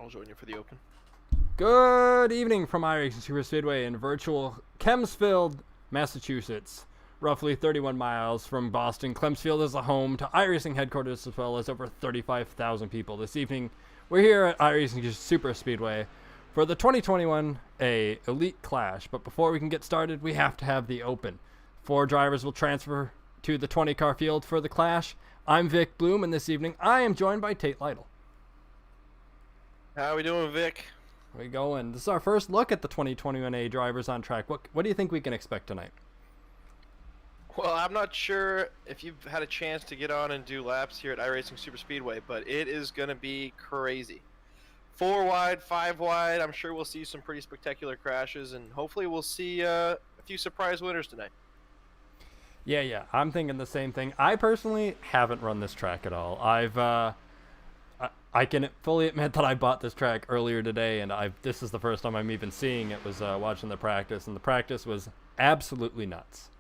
I'll join you for the open. Good evening from iRacing Superspeedway in virtual Kempsfield, Massachusetts. Roughly 31 miles from Boston, Kempsfield is a home to iRacing headquarters as well as over 35,000 people. This evening, we're here at iRacing Superspeedway for the 2021 Elite Clash. But before we can get started, we have to have the open. 4 drivers will transfer to the 20-car field for the Clash. I'm Vic Bloom, and this evening I am joined by Tate Lytle. How are we doing, Vic? We going. This is our first look at the 2021 drivers on track. What do you think we can expect tonight? Well, I'm not sure if you've had a chance to get on and do laps here at iRacing Superspeedway, but it is going to be crazy. 4 wide, 5 wide. I'm sure we'll see some pretty spectacular crashes, and hopefully we'll see a few surprise winners tonight. Yeah. I'm thinking the same thing. I personally haven't run this track at all. I can fully admit that I bought this track earlier today, and this is the first time I'm even seeing it. Was watching the practice, and the practice was absolutely nuts.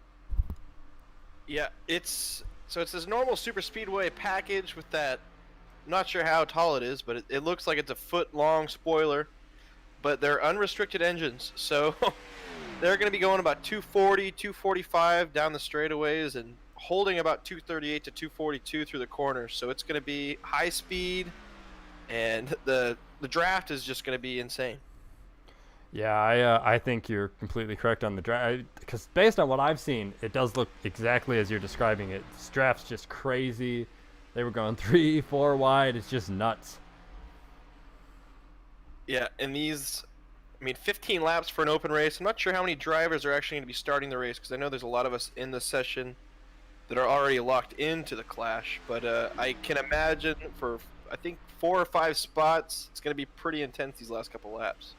Yeah, it's this normal super speedway package with that. I'm not sure how tall it is, but it looks like it's a foot-long spoiler. But they're unrestricted engines, so they're going to be going about 240, 245 down the straightaways and holding about 238 to 242 through the corners. So it's going to be high speed. And the draft is just going to be insane. Yeah, I think you're completely correct on the draft. Because based on what I've seen, it does look exactly as you're describing it. This draft's just crazy. They were going 3, 4 wide. It's just nuts. Yeah, and 15 laps for an open race. I'm not sure how many drivers are actually going to be starting the race, because I know there's a lot of us in the session that are already locked into the Clash. But I can imagine for, I think, 4 or 5 spots, it's going to be pretty intense these last couple laps.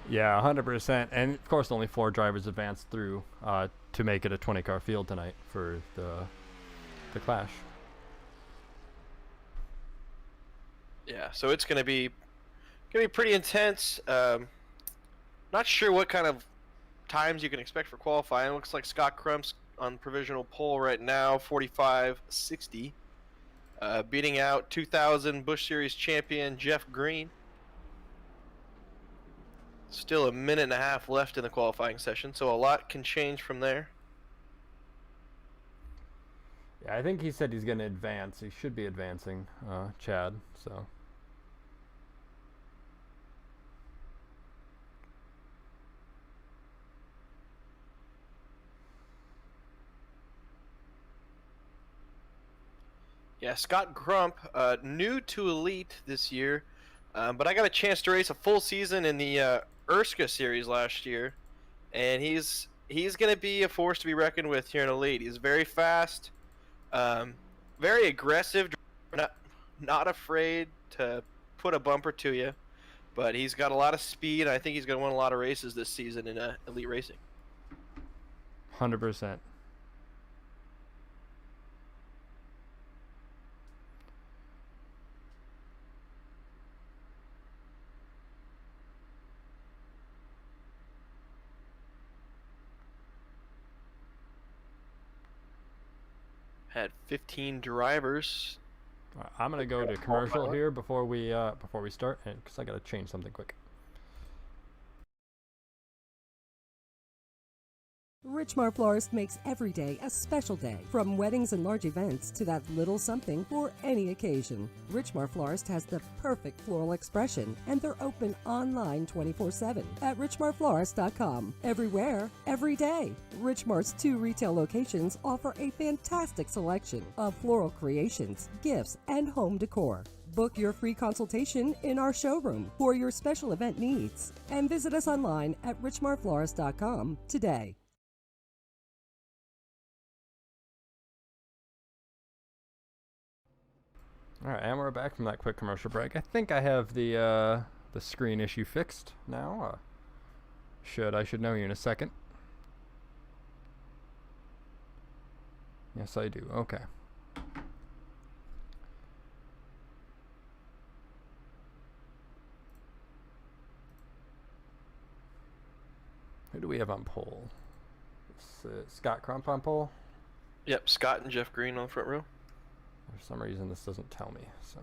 Yeah, 100%. And of course, only 4 drivers advanced through to make it a 20-car field tonight for the Clash. Yeah, so it's going to be pretty intense. Not sure what kind of times you can expect for qualifying. It looks like Scott Crump's on provisional pole right now, 45.60. Beating out 2000 Busch Series champion Jeff Green. Still a minute and a half left in the qualifying session, so a lot can change from there. Yeah, I think he said he's going to advance. He should be advancing, Chad, so. Yeah, Scott Crump, new to Elite this year, but I got a chance to race a full season in the Erska series last year, and he's going to be a force to be reckoned with here in Elite. He's very fast, very aggressive, not afraid to put a bumper to you, but he's got a lot of speed. And I think he's going to win a lot of races this season in Elite Racing. 100%. Had 15 drivers. I'm gonna go to commercial here before we start, because I gotta change something quick. Richmar Florist makes every day a special day, from weddings and large events to that little something for any occasion. Richmar Florist has the perfect floral expression, and they're open online 24/7 at richmarflorist.com. Everywhere, every day. Richmar's 2 retail locations offer a fantastic selection of floral creations, gifts, and home decor. Book your free consultation in our showroom for your special event needs, and visit us online at richmarflorist.com today. All right, and we're back from that quick commercial break. I think I have the screen issue fixed now. I should know you in a second. Yes, I do. Okay. Who do we have on pole? Scott Crump on pole? Yep, Scott and Jeff Green on the front row. For some reason, this doesn't tell me. So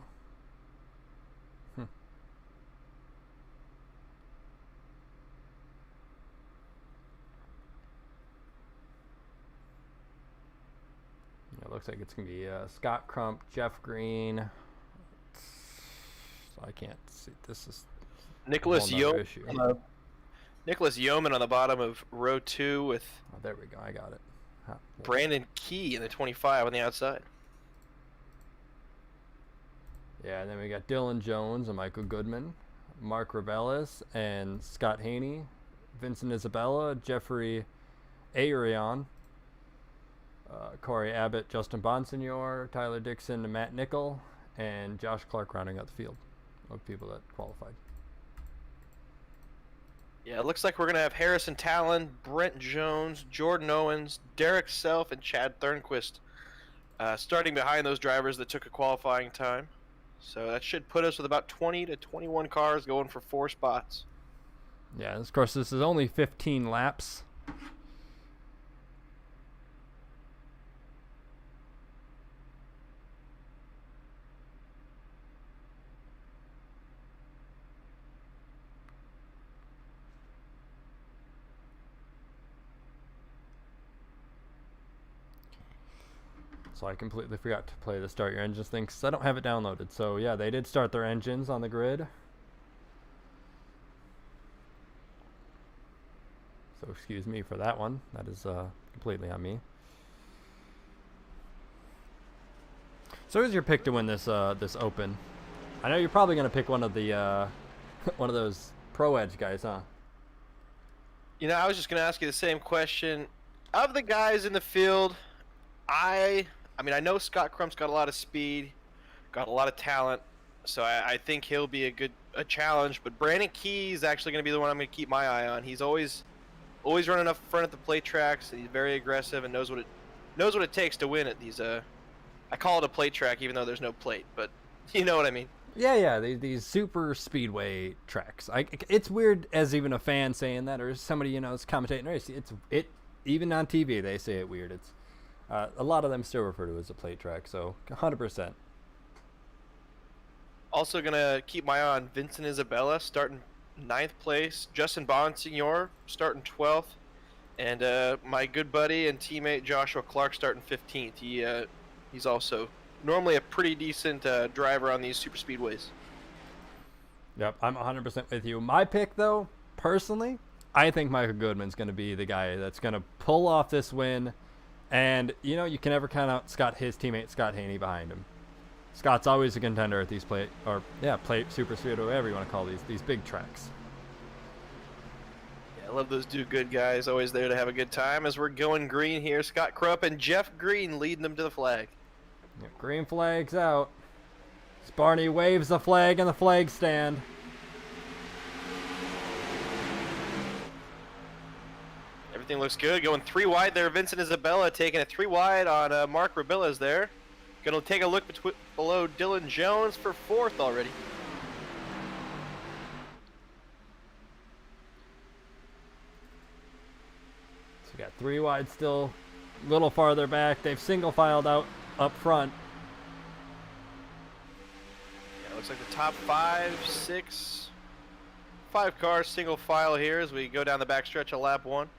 it looks like it's going to be Scott Crump, Jeff Green. I can't see. This is Nicholas Yeoman. Nicholas Yeoman on the bottom of row 2 with. Oh, there we go. I got it. Brandon Key in the 25 on the outside. Yeah, and then we got Dylan Jones and Michael Goodman, Mark Rebellis and Scott Haney, Vincent Isabella, Jeffrey Arion, Corey Abbott, Justin Bonsignor, Tyler Dixon, and Matt Nickel, and Josh Clark rounding out the field of people that qualified. Yeah, it looks like we're going to have Harrison Talon, Brent Jones, Jordan Owens, Derek Self, and Chad Thornquist starting behind those drivers that took a qualifying time. So that should put us with about 20 to 21 cars going for 4 spots. Yeah, of course, this is only 15 laps. So I completely forgot to play the start your engines thing because I don't have it downloaded. So yeah, they did start their engines on the grid. So excuse me for that one. That is completely on me. So who's your pick to win this this Open? I know you're probably gonna pick one of the one of those Pro Edge guys, huh? You know, I was just gonna ask you the same question. Of the guys in the field, I mean, I know Scott Crump's got a lot of speed, got a lot of talent, so I think he'll be a challenge. But Brandon Key is actually going to be the one I'm going to keep my eye on. He's always running up front at the plate tracks, and he's very aggressive and knows what it takes to win at these. I call it a plate track, even though there's no plate, but you know what I mean. Yeah, these super speedway tracks. It's weird as even a fan saying that, or somebody is commentating race. It even on TV they say it weird. It's a lot of them still refer to it as a plate track, so 100%. Also gonna keep my eye on Vincent Isabella starting 9th place, Justin Bonsignor starting 12th, and my good buddy and teammate Joshua Clark starting 15th. He's also normally a pretty decent driver on these super speedways. Yep, I'm 100% with you. My pick, though, personally, I think Michael Goodman's going to be the guy that's going to pull off this win. And, you can never count out his teammate Scott Haney behind him. Scott's always a contender at these plate super speedway, whatever you want to call these big tracks. Yeah, I love those good guys, always there to have a good time. As we're going green here, Scott Crump and Jeff Green leading them to the flag. Yeah, green flag's out. Barney waves the flag in the flag stand. Everything looks good. Going 3 wide there. Vincent Isabella taking it 3 wide on Mark Rabilla's there. Going to take a look below Dylan Jones for 4th already. So we got 3 wide still, a little farther back. They've single filed out up front. Yeah, looks like the top 5 cars single file here as we go down the back stretch of lap 1.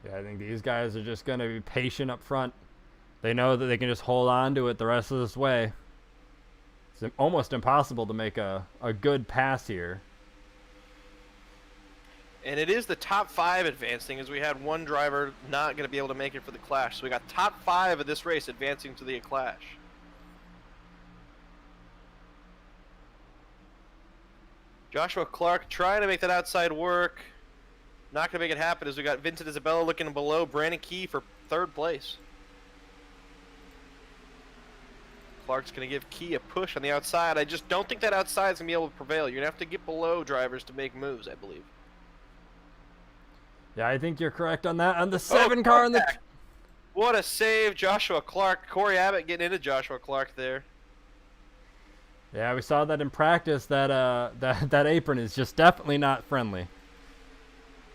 Yeah, I think these guys are just going to be patient up front. They know that they can just hold on to it the rest of this way. It's almost impossible to make a good pass here. And it is the top 5 advancing, as we had one driver not going to be able to make it for the Clash. So we got top 5 of this race advancing to the Clash. Joshua Clark trying to make that outside work. Not going to make it happen as we got Vincent Isabella looking below Brandon Key for 3rd place. Clark's going to give Key a push on the outside. I just don't think that outside is going to be able to prevail. You're going to have to get below drivers to make moves, I believe. Yeah, I think you're correct on that. On the 7 car on the... What a save, Joshua Clark. Corey Abbott getting into Joshua Clark there. Yeah, we saw that in practice. That apron is just definitely not friendly.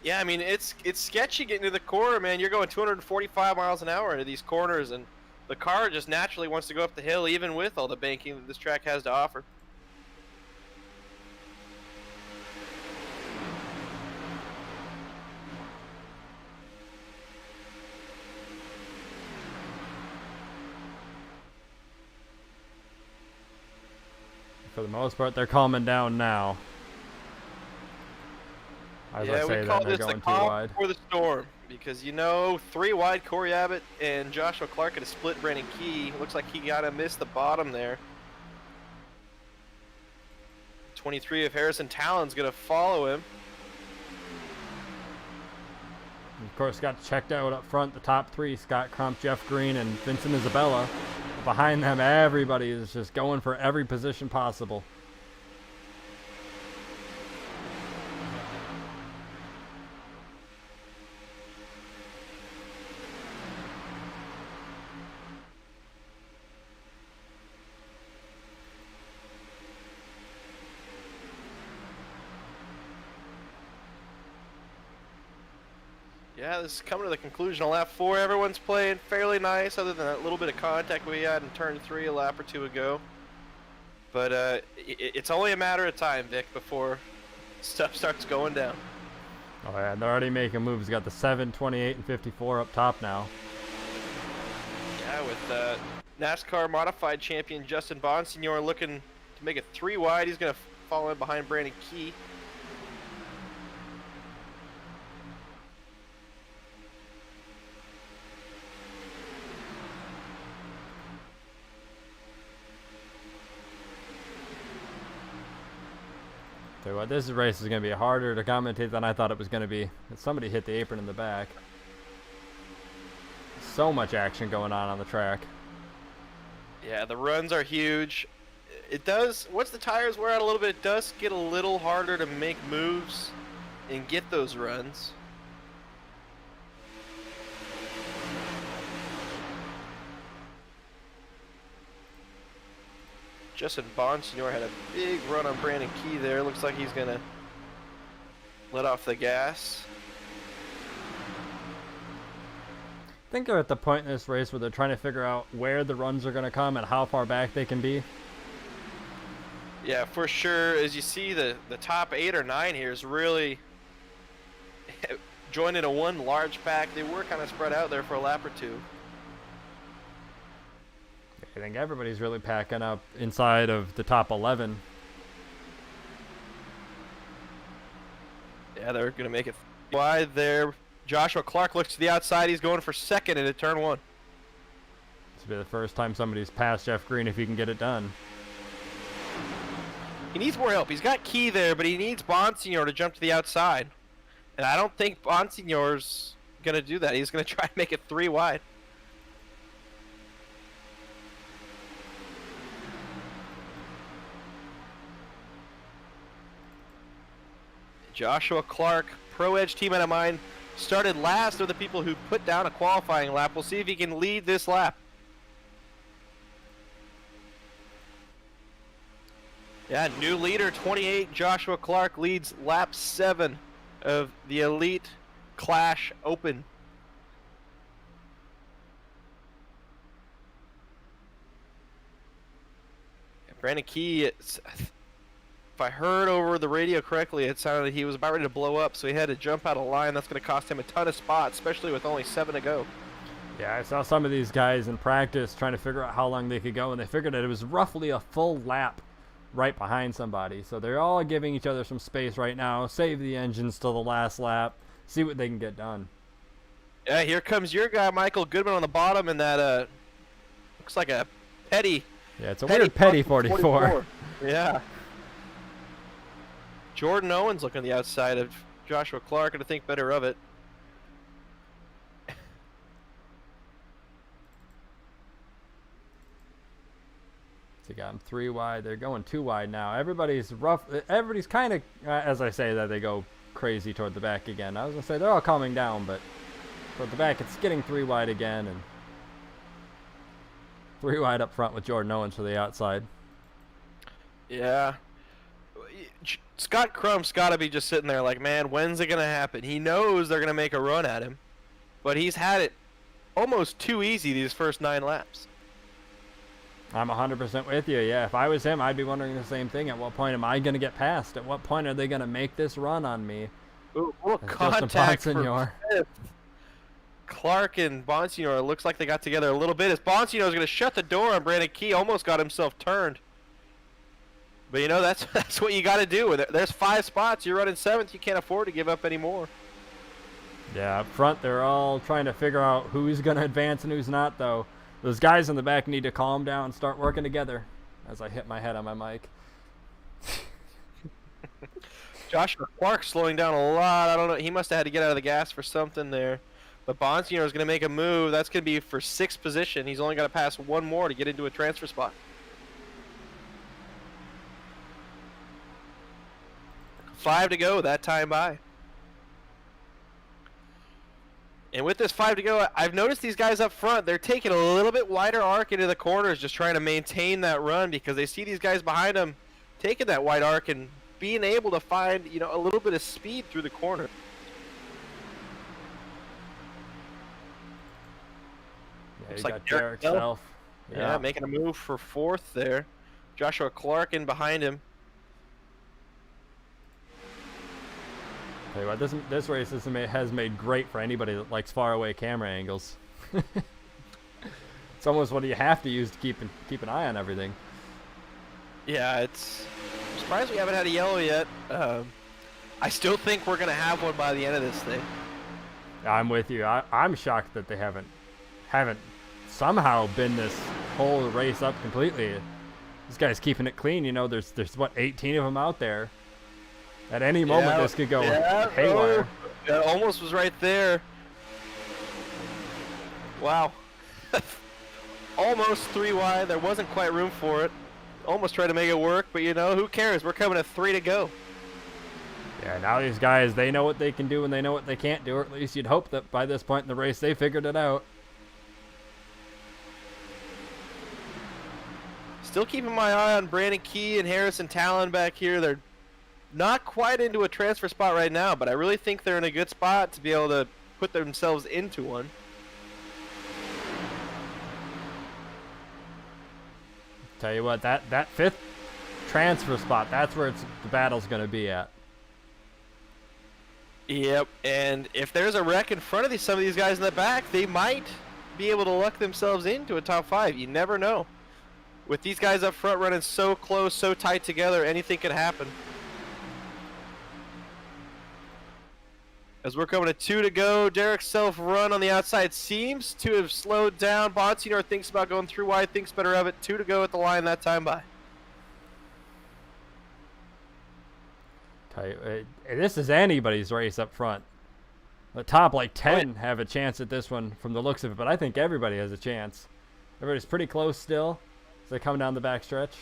Yeah, I mean, it's sketchy getting to the corner, man. You're going 245 miles an hour into these corners, and the car just naturally wants to go up the hill, even with all the banking that this track has to offer. For the most part, they're calming down now. As I Yeah, say we that, call they're this the going too calm wide. before the storm because, you know, 3 wide Corey Abbott and Joshua Clark had a split Brandon Key. Looks like he got to miss the bottom there. 23 of Harrison Talon's going to follow him. And of course, got checked out up front. The top 3, Scott Crump, Jeff Green, and Vincent Isabella. Behind them, everybody is just going for every position possible. Yeah, this is coming to the conclusion of lap 4. Everyone's playing fairly nice other than that little bit of contact we had in turn 3 a lap or 2 ago. But it's only a matter of time, Vic, before stuff starts going down. Oh yeah, they're already making moves. Got the 7, 28, and 54 up top now. Yeah, with NASCAR modified champion Justin Bonsignor looking to make it 3 wide. He's going to fall in behind Brandon Key. Tell you what, this race is going to be harder to commentate than I thought it was going to be. Somebody hit the apron in the back. So much action going on the track. Yeah, the runs are huge. It does, once the tires wear out a little bit, it does get a little harder to make moves and get those runs. Justin Bonsignor had a big run on Brandon Key there. Looks like he's going to let off the gas. I think they're at the point in this race where they're trying to figure out where the runs are going to come and how far back they can be. Yeah, for sure. As you see, the top 8 or 9 here is really joined into one large pack. They were kind of spread out there for a lap or 2. I think everybody's really packing up inside of the top 11. Yeah, they're going to make it wide there. Joshua Clark looks to the outside. He's going for second into turn 1. This will be the first time somebody's passed Jeff Green if he can get it done. He needs more help. He's got Key there, but he needs Bonsignor to jump to the outside. And I don't think Bonsignor's going to do that. He's going to try and make it 3 wide. Joshua Clark, Pro Edge team out of mine, started last of the people who put down a qualifying lap. We'll see if he can lead this lap. Yeah, new leader, 28, Joshua Clark leads lap 7 of the Elite Clash Open. Brandon Key, if I heard over the radio correctly, it sounded like he was about ready to blow up, so he had to jump out of line. That's going to cost him a ton of spots, especially with only 7 to go. Yeah, I saw some of these guys in practice trying to figure out how long they could go, and they figured that it was roughly a full lap right behind somebody. So they're all giving each other some space right now. Save the engines till the last lap. See what they can get done. Yeah, here comes your guy, Michael Goodman, on the bottom in that, looks like a petty. Yeah, it's a weird petty 44. Yeah. Jordan Owens looking on the outside of Joshua Clark, and to think better of it. So you got them 3 wide. They're going 2 wide now. Everybody's rough. Everybody's kind of, as I say that, they go crazy toward the back again. I was going to say they're all calming down, but toward the back, it's getting 3 wide again. And 3 wide up front with Jordan Owens for the outside. Yeah. Scott Crump's got to be just sitting there like, man, when's it going to happen? He knows they're going to make a run at him, but he's had it almost too easy these first 9 laps. I'm 100% with you. Yeah, if I was him, I'd be wondering the same thing. At what point am I going to get past? At what point are they going to make this run on me? Ooh, little contact for fifth. Clark and Bonsignor looks like they got together a little bit as Bonsignor's going to shut the door on Brandon Key. Almost got himself turned. But you know, that's that's what you got to do. There's 5 spots. You're running 7th. You can't afford to give up any more. Yeah, up front, they're all trying to figure out who's going to advance and who's not, though. Those guys in the back need to calm down and start working together as I hit my head on my mic. Joshua Clark slowing down a lot. I don't know. He must have had to get out of the gas for something there. But Bonsignor is going to make a move. That's going to be for 6th position. He's only got to pass 1 more to get into a transfer spot. 5 to go, that time by. And with this 5 to go, I've noticed these guys up front, they're taking a little bit wider arc into the corners, just trying to maintain that run because they see these guys behind them taking that wide arc and being able to find, you know, a little bit of speed through the corner. Yeah, Looks you like got Derek Self. Yeah, making a move for 4th there. Joshua Clark in behind him. Tell you what, this race has made great for anybody that likes faraway camera angles. It's almost what you have to use to keep an eye on everything. Yeah, I'm surprised we haven't had a yellow yet. I still think we're gonna have one by the end of this thing. I'm with you. I'm shocked that they haven't somehow been this whole race up completely. This guy's keeping it clean. You know, there's what, 18 of them out there. At any moment, this could go haywire. That almost was right there. Wow. Almost 3 wide. There wasn't quite room for it. Almost tried to make it work, but you know, who cares? We're coming to 3 to go. Yeah, now these guys, they know what they can do and they know what they can't do, or at least you'd hope that by this point in the race they figured it out. Still keeping my eye on Brandon Key and Harrison Talon back here. They're not quite into a transfer spot right now, but I really think they're in a good spot to be able to put themselves into one. Tell you what, that 5th transfer spot, that's where the battle's going to be at. Yep, and if there's a wreck in front of some of these guys in the back, they might be able to luck themselves into a top 5. You never know. With these guys up front running so close, so tight together, anything could happen. As we're coming to 2 to go, Derek's self-run on the outside seems to have slowed down. Bonsignor thinks about going through wide, thinks better of it. 2 to go at the line that time by. Tell you, this is anybody's race up front. The top like 10 have a chance at this one from the looks of it, but I think everybody has a chance. Everybody's pretty close still as they come down the back stretch.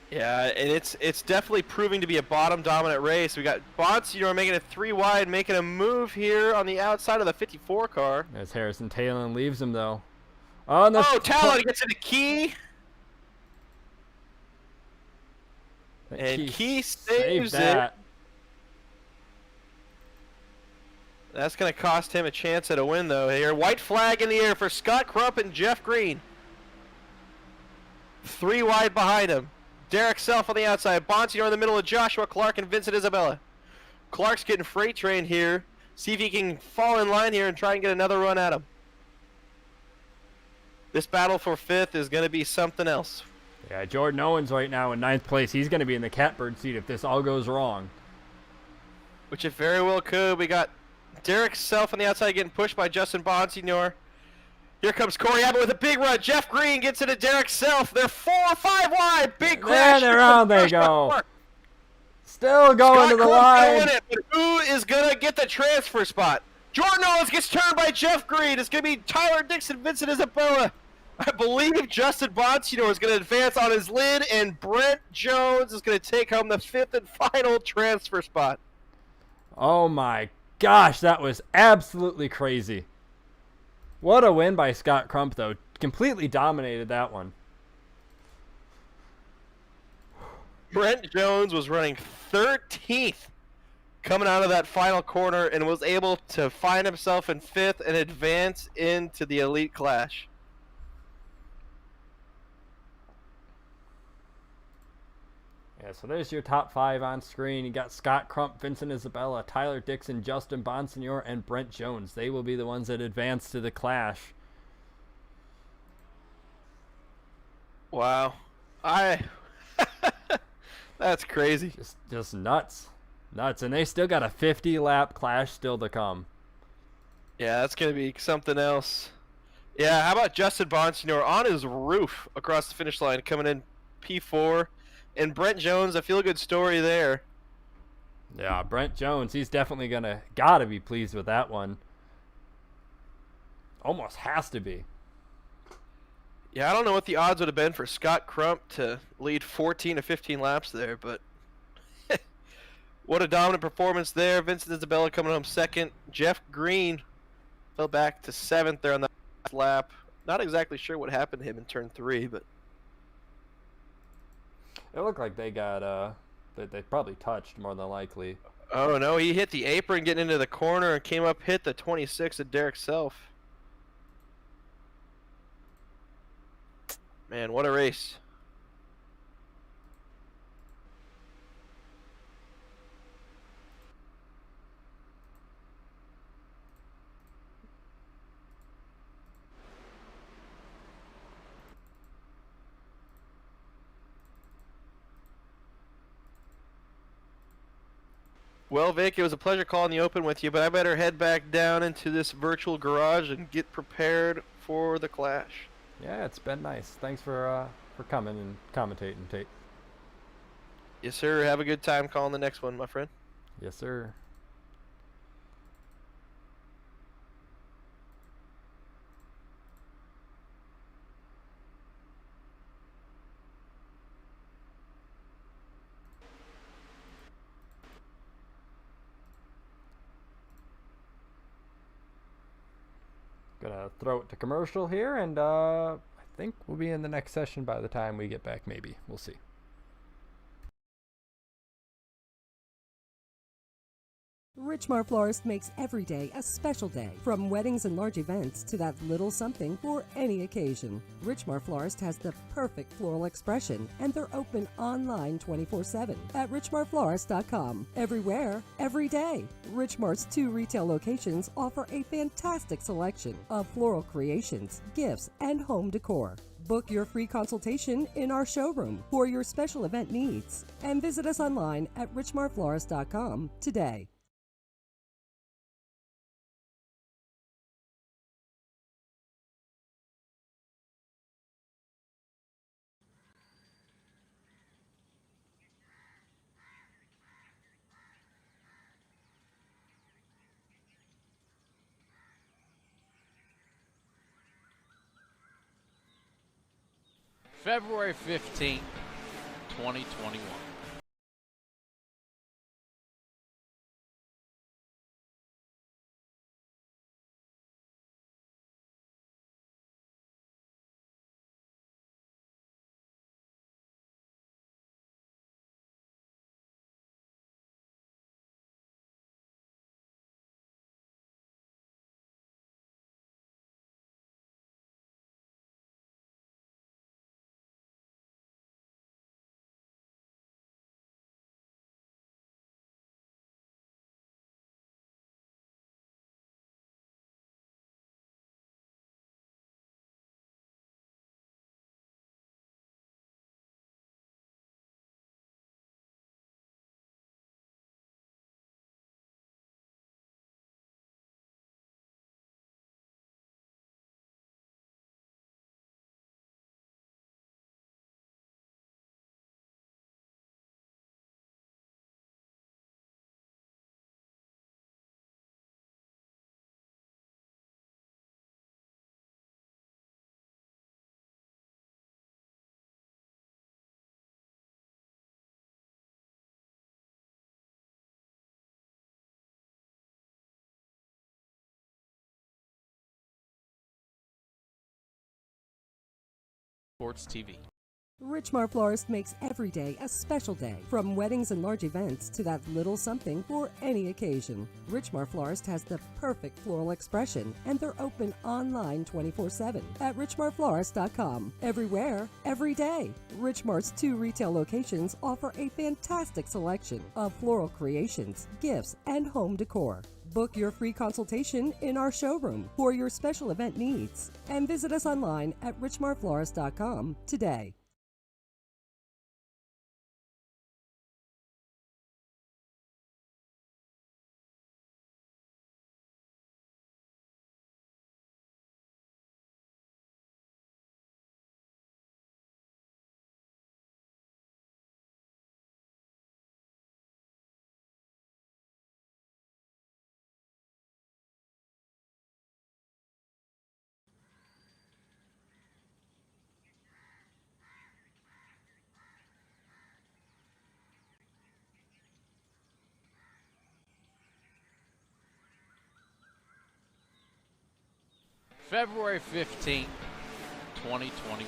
Yeah, and it's definitely proving to be a bottom-dominant race. We got Bonsignor making it 3 wide, making a move here on the outside of the 54 car. As Harrison Talon leaves him, though. Oh, Talon gets into Key. And Key saves it. That's going to cost him a chance at a win, though. Here, white flag in the air for Scott Crump and Jeff Green. 3 wide behind him. Derek Self on the outside. Bonsignor in the middle of Joshua Clark and Vincent Isabella. Clark's getting freight trained here. See if he can fall in line here and try and get another run at him. This battle for 5th is going to be something else. Yeah, Jordan Owens right now in 9th place. He's going to be in the catbird seat if this all goes wrong. Which it very well could. We got Derek Self on the outside getting pushed by Justin Bonsignor. Here comes Corey Abbott with a big run. Jeff Green gets into Derek Self. They're 4 or 5 wide. Big crash. And around they go. Still going to the line. But who is going to get the transfer spot? Jordan Owens gets turned by Jeff Green. It's going to be Tyler Dixon, Vincent Isabella. I believe Justin Bonsignor is going to advance on his lid, and Brent Jones is going to take home the 5th and final transfer spot. Oh my gosh, that was absolutely crazy. What a win by Scott Crump, though. Completely dominated that one. Brent Jones was running 13th coming out of that final corner and was able to find himself in 5th and advance into the Elite Clash. Yeah, so there's your top 5 on screen. You got Scott Crump, Vincent Isabella, Tyler Dixon, Justin Bonsignor, and Brent Jones. They will be the ones that advance to the Clash. Wow. That's crazy. Just nuts. Nuts. And they still got a 50-lap clash still to come. Yeah, that's going to be something else. Yeah, how about Justin Bonsignor on his roof across the finish line coming in P4. And Brent Jones, I feel a good story there. Yeah, Brent Jones, he's definitely gotta be pleased with that one. Almost has to be. Yeah, I don't know what the odds would have been for Scott Crump to lead 14 to 15 laps there, but what a dominant performance there. Vincent Isabella coming home second. Jeff Green fell back to seventh there on the last lap. Not exactly sure what happened to him in turn 3, but It looked like they got they probably touched more than likely. oh no, he hit the apron getting into the corner and came up, hit the 26 of Derek Self. Man, what a race. Well, Vic, it was a pleasure calling the open with you, but I better head back down into this virtual garage and get prepared for the clash. Yeah, it's been nice. Thanks for coming and commentating, Tate. Yes, sir. Have a good time calling the next one, my friend. Yes, sir. Gonna throw it to commercial here, and I think we'll be in the next session by the time we get back, maybe. We'll see. Richmar Florist makes every day a special day, from weddings and large events to that little something for any occasion. Richmar Florist has the perfect floral expression, and they're open online 24/7 at richmarflorist.com. Everywhere, every day. Richmar's 2 retail locations offer a fantastic selection of floral creations, gifts, and home decor. Book your free consultation in our showroom for your special event needs, and visit us online at richmarflorist.com today. February 15th, 2021. Sports TV. Richmar Florist makes every day a special day, from weddings and large events to that little something for any occasion. Richmar Florist has the perfect floral expression, and they're open online 24/7 at richmarflorist.com. Everywhere, every day. Richmar's 2 retail locations offer a fantastic selection of floral creations, gifts, and home decor. Book your free consultation in our showroom for your special event needs, and visit us online at richmarflorist.com today. February 15th, 2021.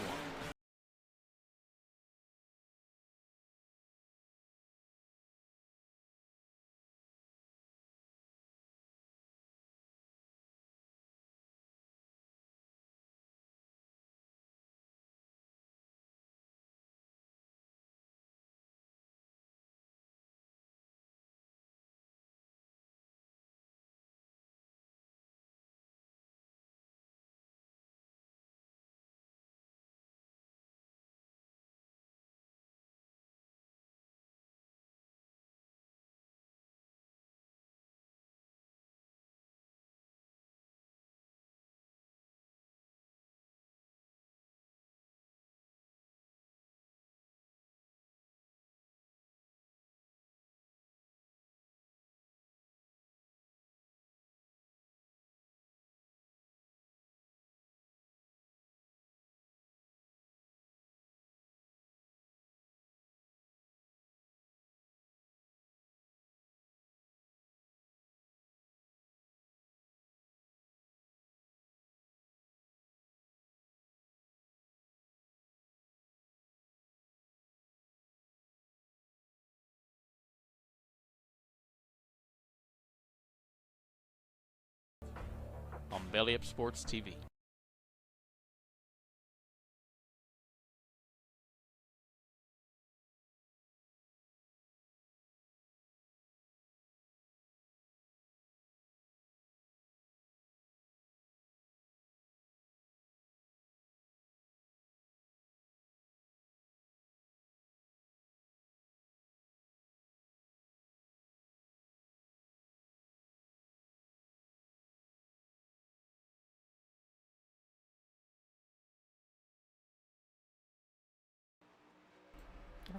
On Belly Up Sports TV.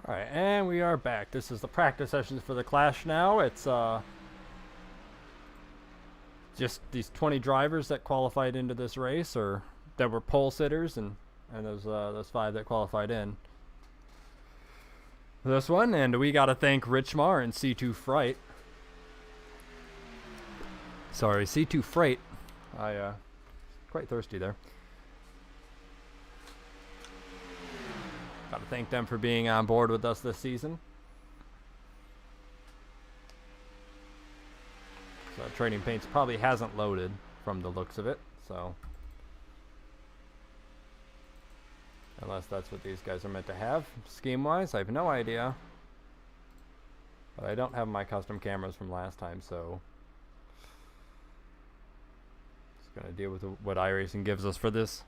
Alright, and we are back. This is the practice sessions for the Clash now. It's just these 20 drivers that qualified into this race, or that were pole sitters, and those 5 that qualified in this one. And we got to thank Richmar and C2 Freight. Sorry, C2 Freight. Quite thirsty there. Got to thank them for being on board with us this season. So Trading Paints probably hasn't loaded from the looks of it, so unless that's what these guys are meant to have scheme-wise, I have no idea. But I don't have my custom cameras from last time, so just gonna deal with what iRacing gives us for this.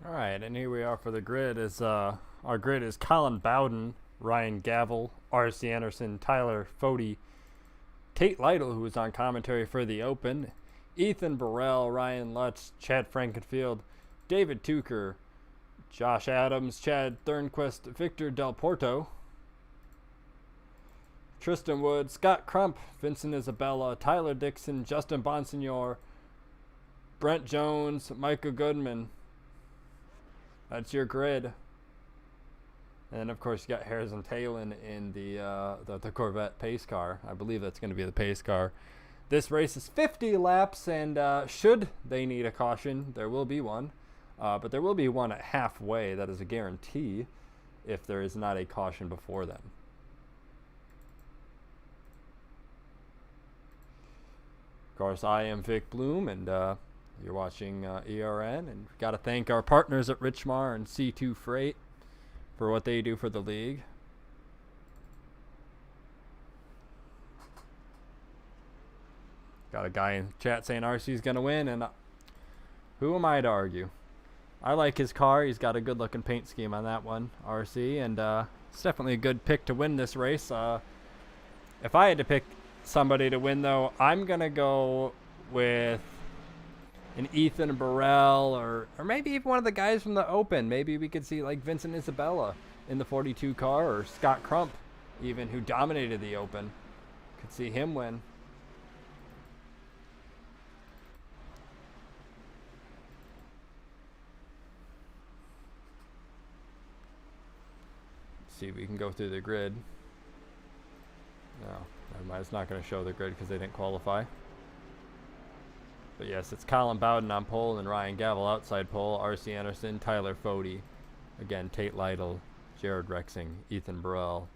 All right, and here we are for the grid. Our grid is Colin Bowden, Ryan Gavel, R.C. Anderson, Tyler Fode, Tate Lytle, who was on commentary for the Open, Ethan Burrell, Ryan Lutz, Chad Frankenfield, David Tucker, Josh Adams, Chad Thornquist, Victor Del Porto, Tristan Wood, Scott Crump, Vincent Isabella, Tyler Dixon, Justin Bonsignor, Brent Jones, Michael Goodman. That's your grid. And of course you got Harrison Talon in the Corvette pace car. I believe that's going to be the pace car. This race is 50 laps, and should they need a caution, there will be one. But there will be one at halfway. That is a guarantee if there is not a caution before then. Of course, I am Vic Bloom, and you're watching ERN. And we've got to thank our partners at Richmar and C2 Freight for what they do for the league. Got a guy in chat saying RC's going to win, and who am I to argue? I like his car. He's got a good-looking paint scheme on that one, RC, and it's definitely a good pick to win this race. If I had to pick somebody to win, though, I'm going to go with an Ethan Burrell or maybe even one of the guys from the Open. Maybe we could see like Vincent Isabella in the 42 car, or Scott Crump even, who dominated the Open. Could see him win. See if we can go through the grid. No, never mind. It's not going to show the grid because they didn't qualify. But yes, it's Colin Bowden on pole and Ryan Gavel outside pole. R.C. Anderson, Tyler Fode. Again, Tate Lytle, Jared Rexing, Ethan Burrell.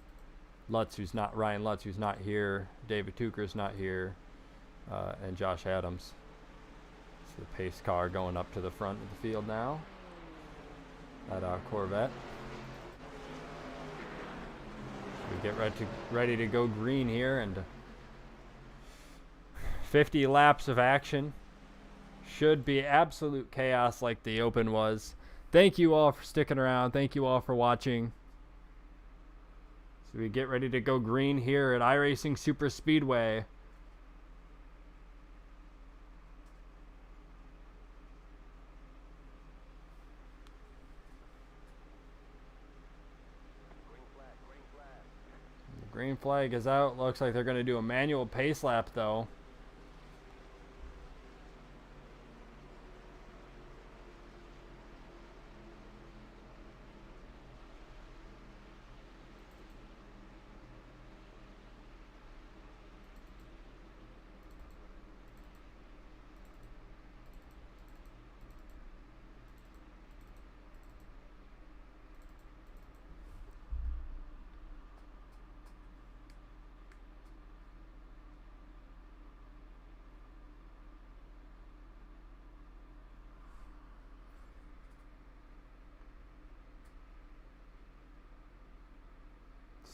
Ryan Lutz, who's not here. David Tucker's not here. And Josh Adams. It's the pace car going up to the front of the field now. At Corvette. We get ready to go green here, and 50 laps of action. Should be absolute chaos like the Open was. Thank you all for sticking around. Thank you all for watching. So we get ready to go green here at iRacing Superspeedway. Green flag is out. Looks like they're going to do a manual pace lap, though.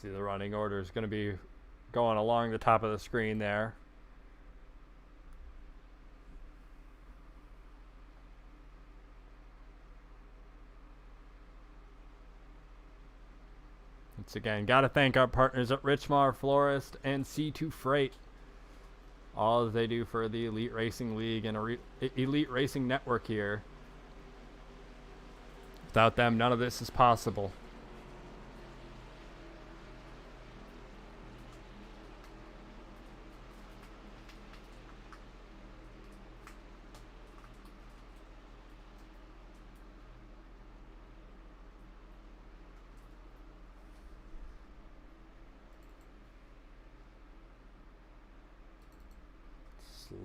See, the running order is going to be going along the top of the screen there. Once again, got to thank our partners at Richmar Florist and C2 Freight. All that they do for the Elite Racing League and Elite Racing Network here. Without them, none of this is possible.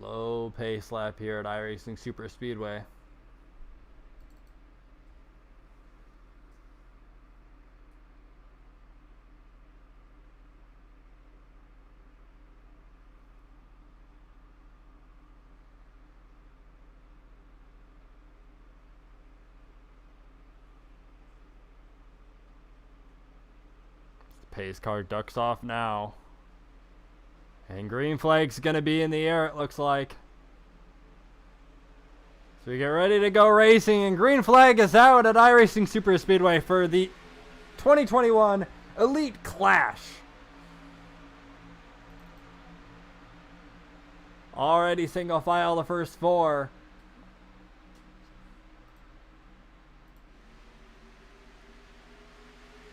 Slow pace lap here at iRacing Superspeedway. The pace car ducks off now. And green flag's going to be in the air, it looks like. So we get ready to go racing, and green flag is out at iRacing Superspeedway for the 2021 Elite Clash. Already single file the first four.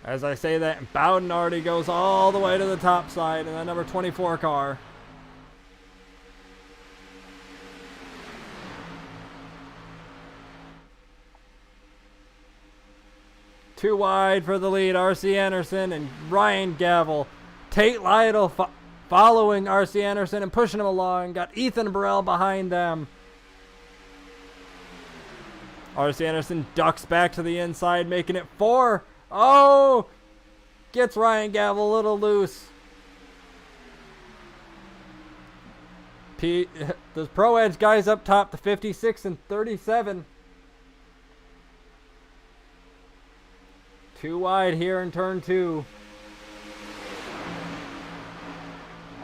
As I say that, Bowden already goes all the way to the top side in that number 24 car. Too wide for the lead, R.C. Anderson and Ryan Gavel. Tate Lytle following R.C. Anderson and pushing him along. Got Ethan Burrell behind them. R.C. Anderson ducks back to the inside, making it 4. Oh! Gets Ryan Gavel a little loose. The Pro Edge guys up top, the 56 and 37. Too wide here in turn 2.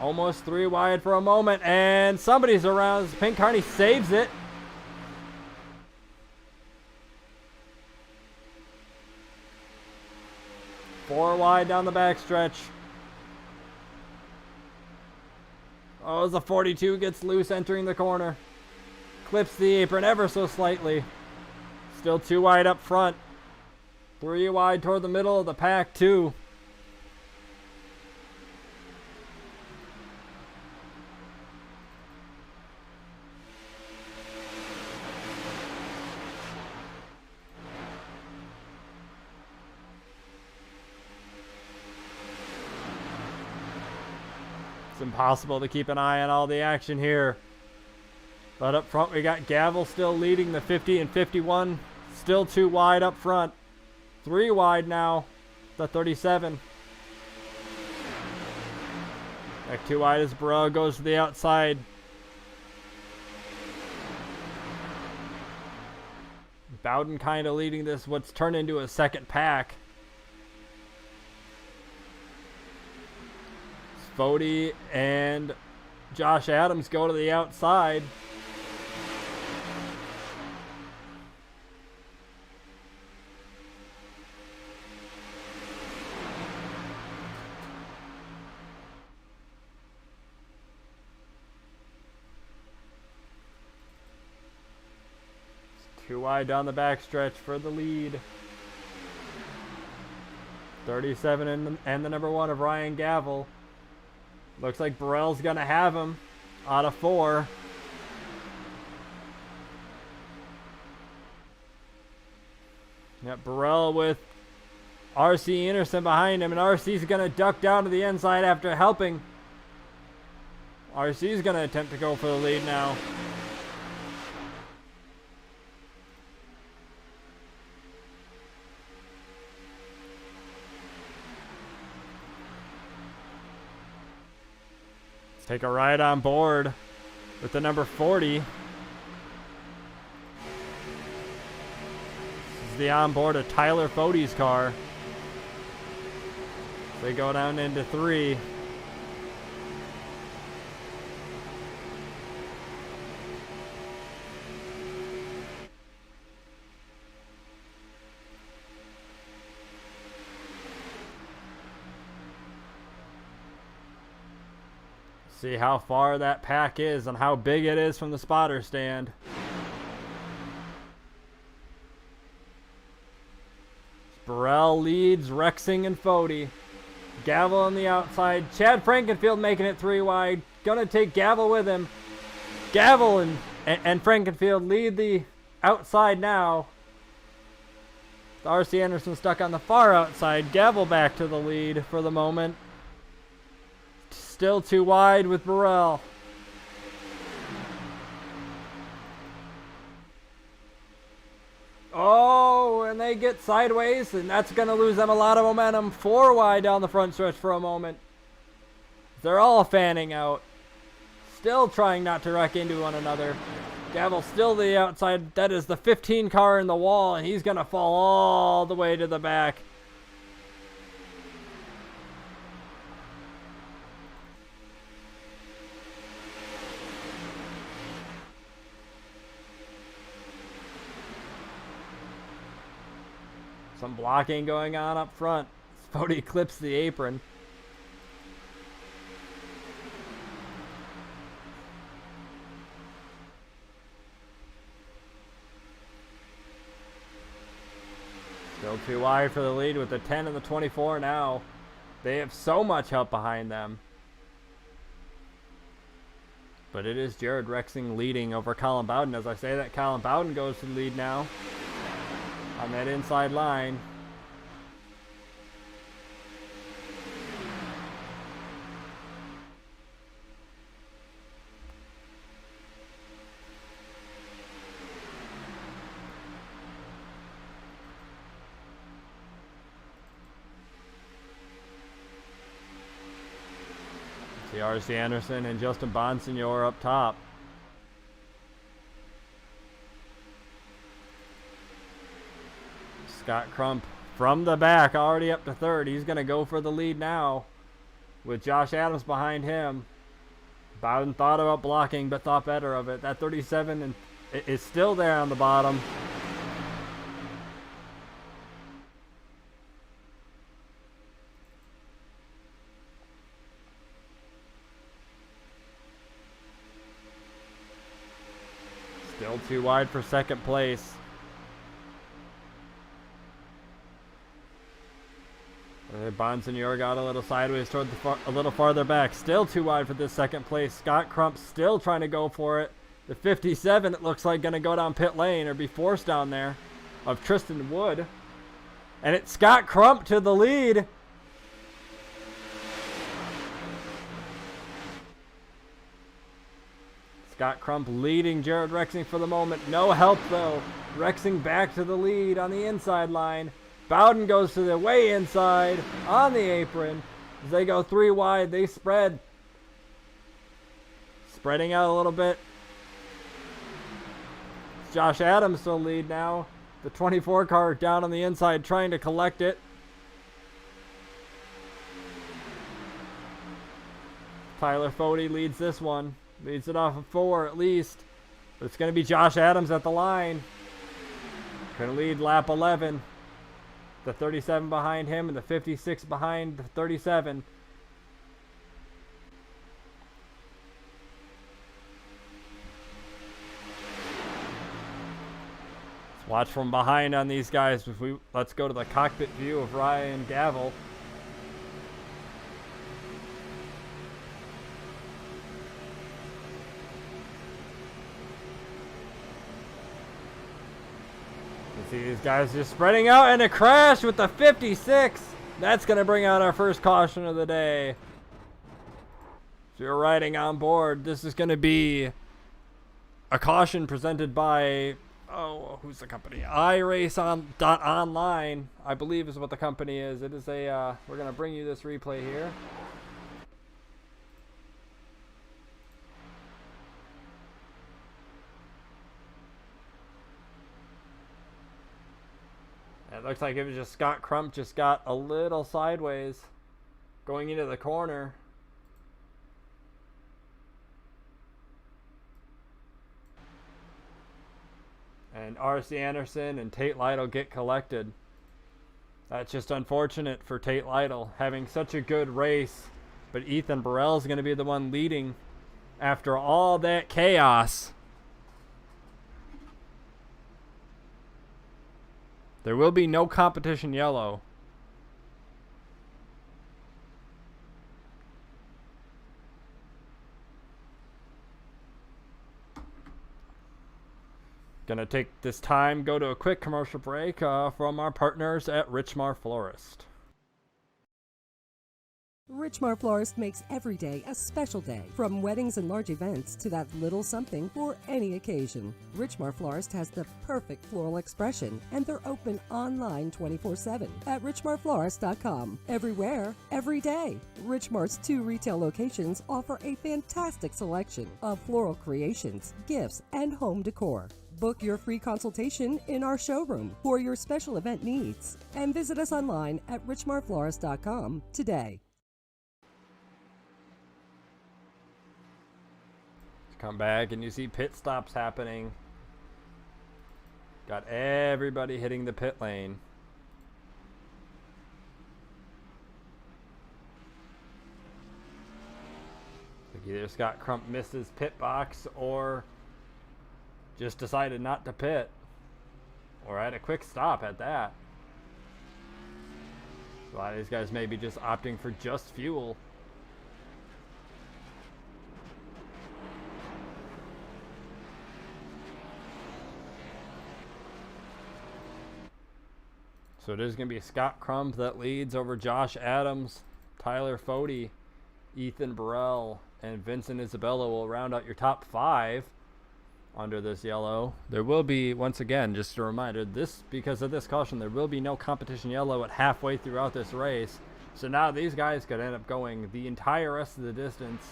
Almost 3 wide for a moment, and somebody's around. Pink Carney saves it. Four wide down the backstretch. Oh, the 42 gets loose entering the corner. Clips the apron ever so slightly. Still 2 wide up front. 3 wide toward the middle of the pack, 2. It's impossible to keep an eye on all the action here. But up front we got Gavel still leading the 50 and 51. Still 2 wide up front. 3 wide now, the 37. Back 2 wide as Burrell goes to the outside. Bowden kind of leading this, what's turned into a second pack. Fody and Josh Adams go to the outside. Too wide down the backstretch for the lead. 37 and the number 1 of Ryan Gavel. Looks like Burrell's gonna have him out of 4. Yep, Burrell with R.C. Anderson behind him, and R.C.'s gonna duck down to the inside after helping. R.C.'s gonna attempt to go for the lead now. Take a ride on board with the number 40. This is the onboard of Tyler Fody's car. They go down into 3. See how far that pack is and how big it is from the spotter stand. Burrell leads Rexing and Fody. Gavel on the outside. Chad Frankenfield making it 3 wide. Gonna take Gavel with him. Gavel and Frankenfield lead the outside now. R.C. Anderson stuck on the far outside. Gavel back to the lead for the moment. Still 2 wide with Burrell. Oh, and they get sideways, and that's going to lose them a lot of momentum. 4 wide down the front stretch for a moment. They're all fanning out. Still trying not to wreck into one another. Gavel still to the outside. That is the 15 car in the wall, and he's going to fall all the way to the back. Some blocking going on up front. Spody clips the apron. Still too wide for the lead with the 10 and the 24 now. They have so much help behind them. But it is Jared Rexing leading over Colin Bowden. As I say that, Colin Bowden goes to the lead now on that inside line. See R.C. Anderson and Justin Bonsignor up top. Scott Crump from the back, already up to third. He's going to go for the lead now with Josh Adams behind him. Bowden thought about blocking, but thought better of it. That 37 and is still there on the bottom. Still too wide for second place. Bonsignor got a little sideways toward a little farther back. Still too wide for this second place. Scott Crump still trying to go for it. The 57, it looks like, going to go down pit lane or be forced down there of Tristan Wood. And it's Scott Crump to the lead. Scott Crump leading Jared Rexing for the moment. No help though. Rexing back to the lead on the inside line. Bowden goes to the way inside on the apron. As they go three wide, they spread. Spreading out a little bit. It's Josh Adams to lead now. The 24 car down on the inside trying to collect it. Tyler Fody leads this one. Leads it off of 4 at least. But it's going to be Josh Adams at the line. Going to lead lap 11. The 37 behind him and the 56 behind the 37. Let's watch from behind on these guys. Let's go to the cockpit view of Ryan Gavel. See these guys just spreading out, and a crash with the 56. That's going to bring out our first caution of the day. If you're riding on board, this is going to be a caution presented by, who's the company? iRacing.online, I believe is what the company is. It is a, we're going to bring you this replay here. It looks like it was just Scott Crump just got a little sideways going into the corner. And R.C. Anderson and Tate Lytle get collected. That's just unfortunate for Tate Lytle having such a good race. But Ethan Burrell is going to be the one leading after all that chaos. There will be no competition yellow. Gonna take this time, go to a quick commercial break from our partners at Richmar Florist. Richmar Florist makes every day a special day. From weddings and large events to that little something for any occasion. Richmar Florist has the perfect floral expression, and they're open online 24/7 at richmarflorist.com. Everywhere, every day. Richmar's 2 retail locations offer a fantastic selection of floral creations, gifts, and home decor. Book your free consultation in our showroom for your special event needs, and visit us online at richmarflorist.com today. Come back and you see pit stops happening. Got everybody hitting the pit lane. Either Scott Crump missed his pit box or just decided not to pit. Or had a quick stop at that. A lot of these guys may be just opting for just fuel. So it is going to be Scott Crump that leads over Josh Adams, Tyler Fode, Ethan Burrell, and Vincent Isabella will round out your top 5 under this yellow. There will be, once again, just a reminder, because of this caution, there will be no competition yellow at halfway throughout this race. So now these guys could end up going the entire rest of the distance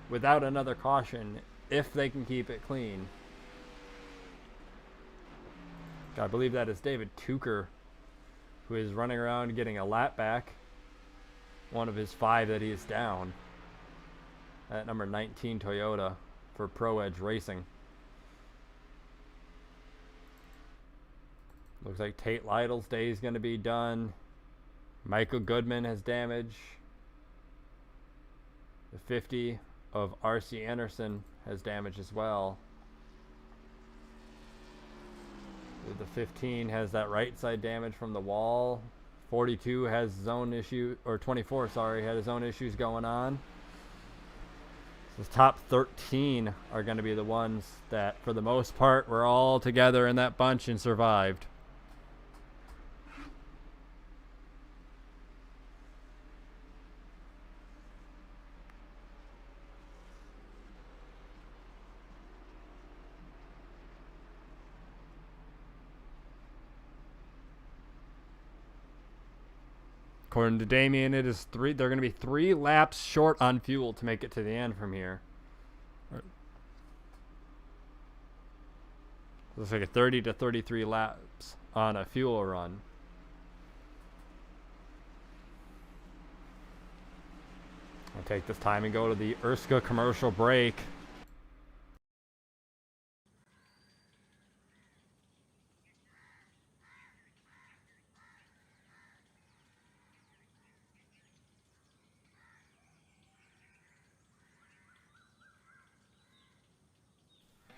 without another caution if they can keep it clean. I believe that is David Tucker, who is running around getting a lap back. One of his 5 that he is down. At number 19 Toyota for Pro Edge Racing. Looks like Tate Lytle's day is going to be done. Michael Goodman has damage. The 50 of R.C. Anderson has damage as well. The 15 has that right side damage from the wall. 42 has his own issue, or 24, sorry, had his own issues going on. So the top 13 are going to be the ones that, for the most part, were all together in that bunch and survived. According to Damien, it is 3. They're going to be 3 laps short on fuel to make it to the end from here. Looks like a 30 to 33 laps on a fuel run. I'll take this time and go to the Erska commercial break.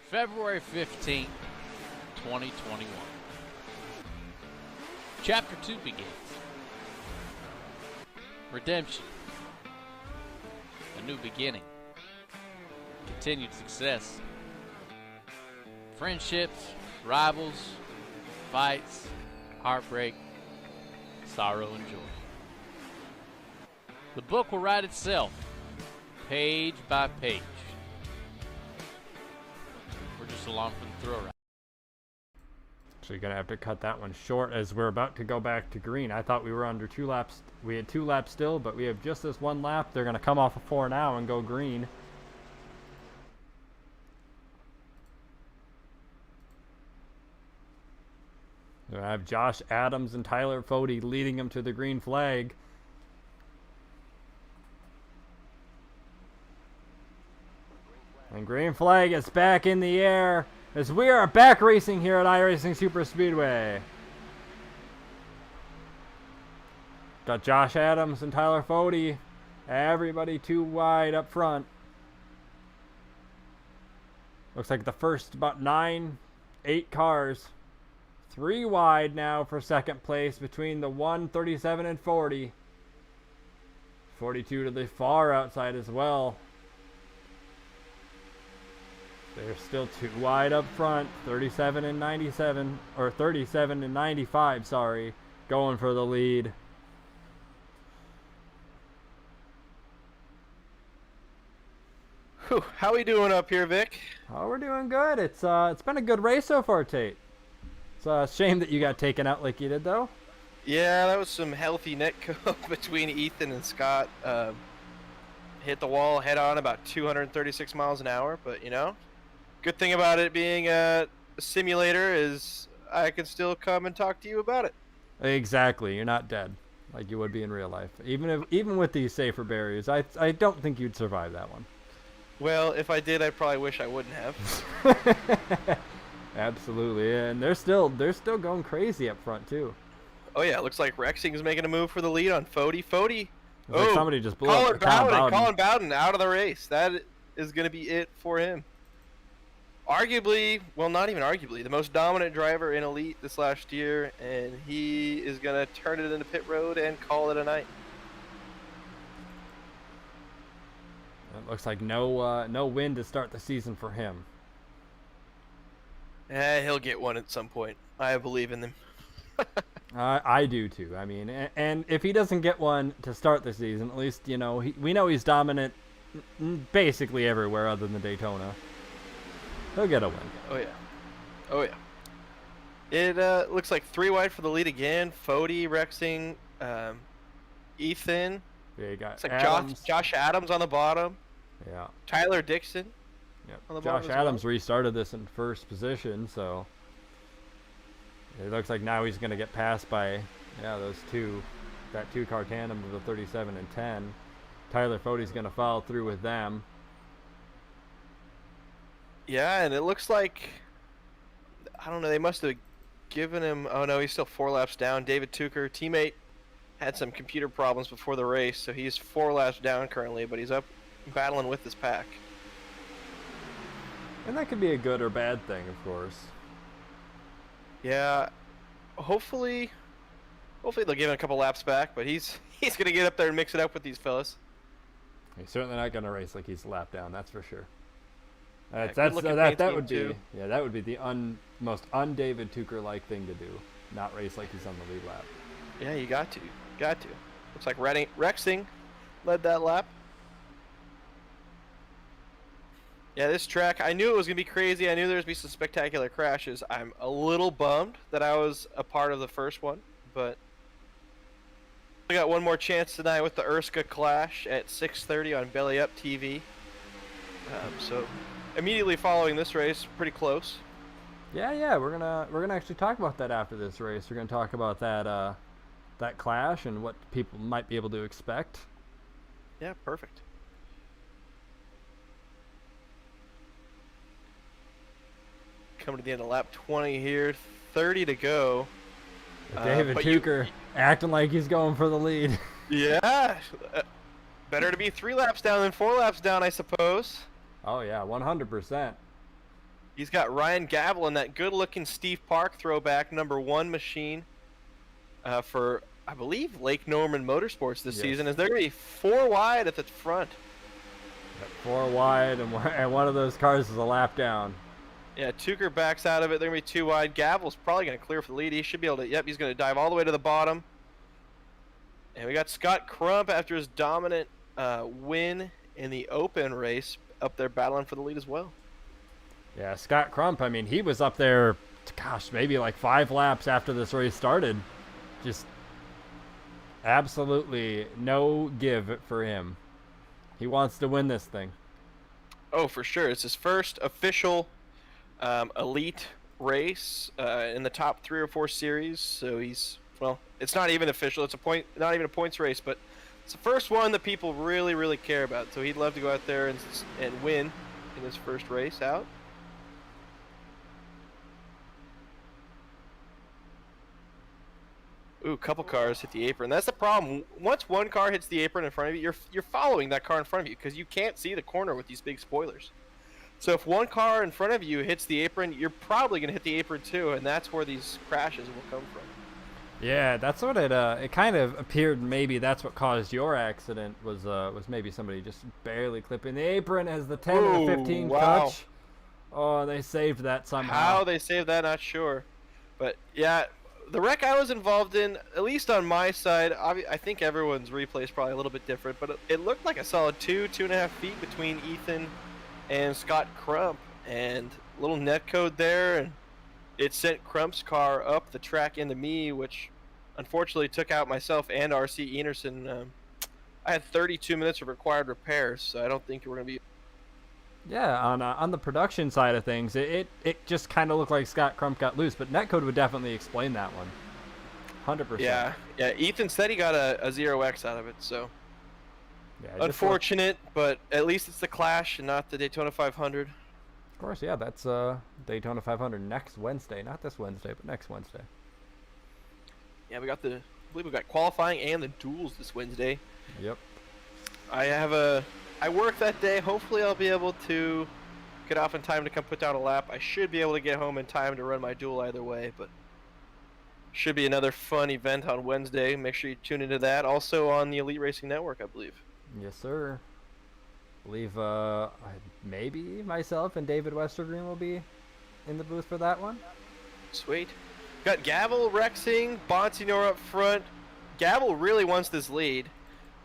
February 15th, 2021. Chapter 2 begins. Redemption. A new beginning. Continued success. Friendships, rivals, fights, heartbreak, sorrow, and joy. The book will write itself, page by page. We're just along for the thrill ride. So you're going to have to cut that one short as we're about to go back to green. I thought we were under 2 laps. We had 2 laps still, but we have just this 1 lap. They're going to come off of 4 now and go green. So I have Josh Adams and Tyler Fode leading them to the green flag. And green flag is back in the air as we are back racing here at iRacing Superspeedway. Got Josh Adams and Tyler Fode. Everybody 2 wide up front. Looks like the first about 9, 8 cars. 3 wide now for second place between the 137 and 40. 42 to the far outside as well. They're still 2 wide up front. 37 and 97, or 37 and 95, sorry, going for the lead. Whew, how we doing up here, Vic? Oh, we're doing good. It's been a good race so far, Tate. It's a shame that you got taken out like you did, though. Yeah, that was some healthy netco between Ethan and Scott. Hit the wall head on about 236 miles an hour, but you know, good thing about it being a simulator is I can still come and talk to you about it. Exactly. You're not dead like you would be in real life. Even with these safer barriers, I don't think you'd survive that one. Well, if I did, I probably wish I wouldn't have. Absolutely, and they're still going crazy up front too. Oh yeah, it looks like Rexing's making a move for the lead on Fode. Fode It's like somebody just blew up Colin Bowden out of the race. That is going to be it for him. Arguably, well, not even arguably, the most dominant driver in Elite this last year, and he is going to turn it into pit road and call it a night. It looks like no win to start the season for him. He'll get one at some point. I believe in him. I do too. I mean, and if he doesn't get one to start the season, at least, you know, we know he's dominant basically everywhere other than Daytona. He'll get a win. Oh, yeah. Oh, yeah. It looks like 3 wide for the lead again. Fody, Rexing, Ethan. Yeah, you got it's like Adams. Josh Adams on the bottom. Yeah. Tyler Dixon. Yep. Josh Adams restarted this in first position, so it looks like now he's going to get passed by, those two, that 2-car tandem of the 37 and 10. Tyler Fody's going to follow through with them. Yeah, and it looks like, I don't know, they must have given him, oh no, he's still 4 laps down. David Tucker, teammate, had some computer problems before the race, so he's 4 laps down currently, but he's up battling with this pack. And that could be a good or bad thing, of course. Yeah, hopefully they'll give him a couple laps back, but he's going to get up there and mix it up with these fellas. He's certainly not going to race like he's a lap down, that's for sure. That would be the most un-David Tucker-like thing to do, not race like he's on the lead lap. Yeah, you got to. Looks like Rexing led that lap. Yeah, this track, I knew it was going to be crazy. I knew there was going to be some spectacular crashes. I'm a little bummed that I was a part of the first one, but we got one more chance tonight with the Erska Clash at 6:30 on Belly Up TV. So immediately following this race, pretty close. Yeah, we're gonna actually talk about that after this race. We're gonna talk about that clash and what people might be able to expect. Yeah, perfect. Coming to the end of lap 20 here, 30 to go. David Tucker acting like he's going for the lead. Yeah, better to be 3 laps down than 4 laps down, I suppose. Oh yeah, 100%. He's got Ryan Gavel in that good-looking Steve Park throwback #1 machine for, I believe, Lake Norman Motorsports this season. Is there going to be 4 wide at the front? 4 wide, and one of those cars is a lap down. Yeah, Tucker backs out of it. They're going to be 2 wide. Gavel's probably going to clear for the lead. He should be able to, yep, he's going to dive all the way to the bottom. And we got Scott Crump after his dominant win in the open race up there battling for the lead as well. Yeah, Scott Crump, I mean, he was up there, gosh, maybe like 5 laps after this race started. Just absolutely no give for him. He wants to win this thing. Oh, for sure. It's his first official elite race in the top 3 or 4 series. So he's, well, it's not even official. It's not even a points race, but it's the first one that people really, really care about. So he'd love to go out there and win in his first race out. Ooh, a couple cars hit the apron. That's the problem. Once one car hits the apron in front of you, you're following that car in front of you because you can't see the corner with these big spoilers. So if one car in front of you hits the apron, you're probably going to hit the apron too, and that's where these crashes will come from. Yeah, that's what it kind of appeared. Maybe that's what caused your accident was maybe somebody just barely clipping the apron as the 10 and the 15 touch. Oh, they saved that somehow. How they saved that, not sure. But yeah, the wreck I was involved in, at least on my side, I think everyone's replay is probably a little bit different, but it looked like a solid 2.5 feet between Ethan and Scott Crump, and a little net code there, and it sent Crump's car up the track into me, which unfortunately took out myself and RC Enerson. I had 32 minutes of required repairs, so I don't think we're going to be... Yeah, on the production side of things, it just kind of looked like Scott Crump got loose, but netcode would definitely explain that one. 100%. Yeah, Ethan said he got a 0x out of it, so... Yeah, unfortunate, but at least it's the Clash and not the Daytona 500. Of course, yeah, that's Daytona 500 next Wednesday. Not this Wednesday, but next Wednesday. Yeah, we got the believe we've got qualifying and the duels this Wednesday. Yep. I work that day. Hopefully I'll be able to get off in time to come put down a lap. I should be able to get home in time to run my duel either way, but should be another fun event on Wednesday. Make sure you tune into that. Also on the Elite Racing Network, I believe. Yes, sir. I believe maybe myself and David Westergreen will be in the booth for that one. Sweet. Got Gavel, Rexing, Bonsignor up front. Gavel really wants this lead,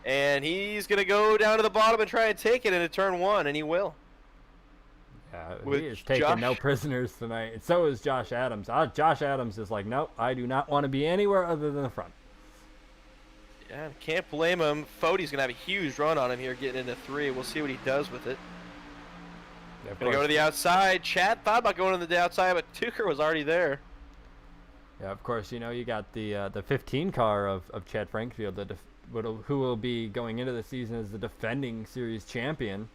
and he's going to go down to the bottom and try and take it into turn 1, and he will. Yeah, With he is taking no prisoners tonight, and so is Josh Adams. Josh Adams is like, nope, I do not want to be anywhere other than the front. Yeah, can't blame him. Fode's going to have a huge run on him here getting into 3. We'll see what he does with it. Yeah, Going to go to the outside. Chad thought about going to the outside, but Tucker was already there. Yeah, of course, you got the 15 car of Chad Frankfield, who will be going into the season as the defending series champion.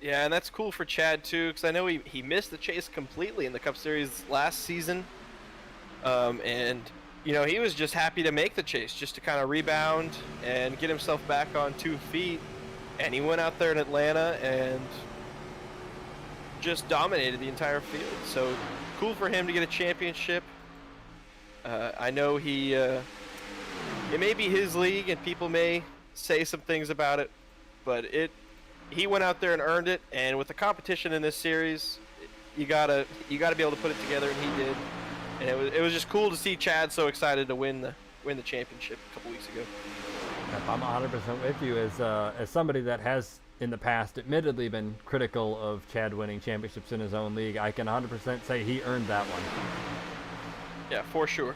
Yeah, and that's cool for Chad, too, because I know he missed the chase completely in the Cup Series last season. And, he was just happy to make the chase, just to kind of rebound and get himself back on 2 feet. And he went out there in Atlanta and just dominated the entire field. So cool for him to get a championship. I know it may be his league and people may say some things about it, but he went out there and earned it. And with the competition in this series, you gotta be able to put it together, and he did. And it was just cool to see Chad so excited to win the championship a couple weeks ago. Yep, I'm 100% with you as somebody that has in the past admittedly been critical of Chad winning championships in his own league. I can 100% say he earned that one. Yeah, for sure.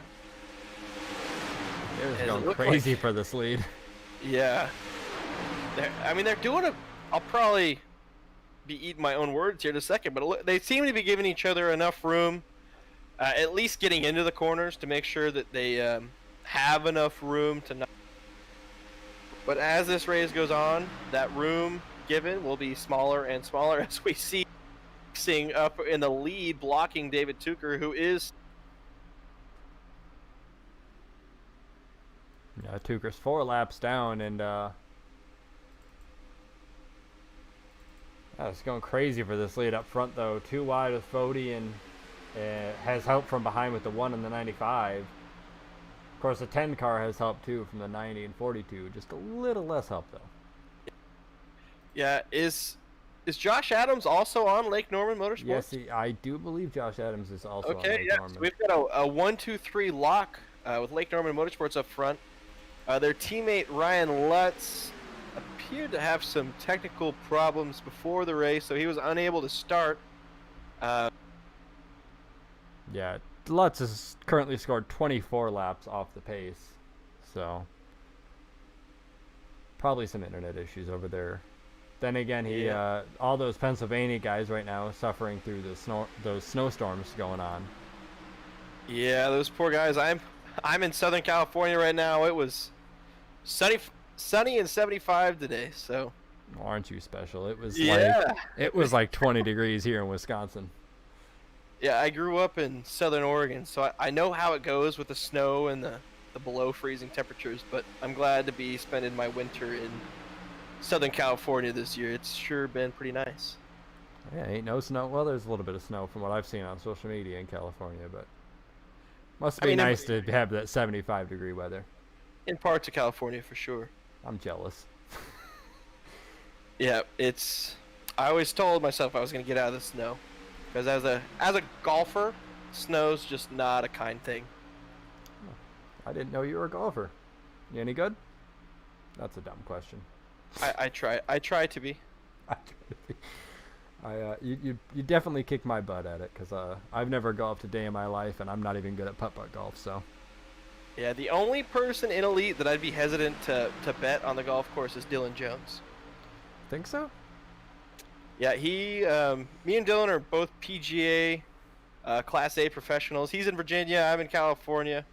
It was going crazy for this lead. Yeah. They're doing I'll probably be eating my own words here in a second, but they seem to be giving each other enough room, at least getting into the corners to make sure that they have enough room to not. But as this race goes on, that room given will be smaller and smaller as we see Rexing up in the lead, blocking David Tucker, who is. Yeah, Tucker's 4 laps down, and it's going crazy for this lead up front, though. 2 wide with Fode, and has help from behind with the 1 and the 95. Of course, the 10 car has help, too, from the 90 and 42. Just a little less help, though. Yeah, is Josh Adams also on Lake Norman Motorsports? Yes, I do believe Josh Adams is also on Lake Norman. So we've got a 1-2-3 lock with Lake Norman Motorsports up front. Their teammate Ryan Lutz appeared to have some technical problems before the race, so he was unable to start. Yeah, Lutz has currently scored 24 laps off the pace, so probably some internet issues over there. Then again, all those Pennsylvania guys right now suffering through those snowstorms going on. Yeah, those poor guys. I'm in Southern California right now. It was sunny and 75 today, so. Well, aren't you special? It was like 20 degrees here in Wisconsin. Yeah, I grew up in Southern Oregon, so I know how it goes with the snow and the below freezing temperatures, but I'm glad to be spending my winter in Southern California this year. It's sure been pretty nice. Yeah, ain't no snow. Well, there's a little bit of snow from what I've seen on social media in California, but must be nice to have that 75-degree weather. In parts of California, for sure. I'm jealous. Yeah, I always told myself I was going to get out of the snow, because as a golfer, snow's just not a kind thing. I didn't know you were a golfer. You any good? That's a dumb question. I try to be. You definitely kick my butt at it, because I've never golfed a day in my life, and I'm not even good at putt-putt golf, so. Yeah, the only person in Elite that I'd be hesitant to bet on the golf course is Dylan Jones. Think so? Yeah, me and Dylan are both PGA Class A professionals. He's in Virginia, I'm in California.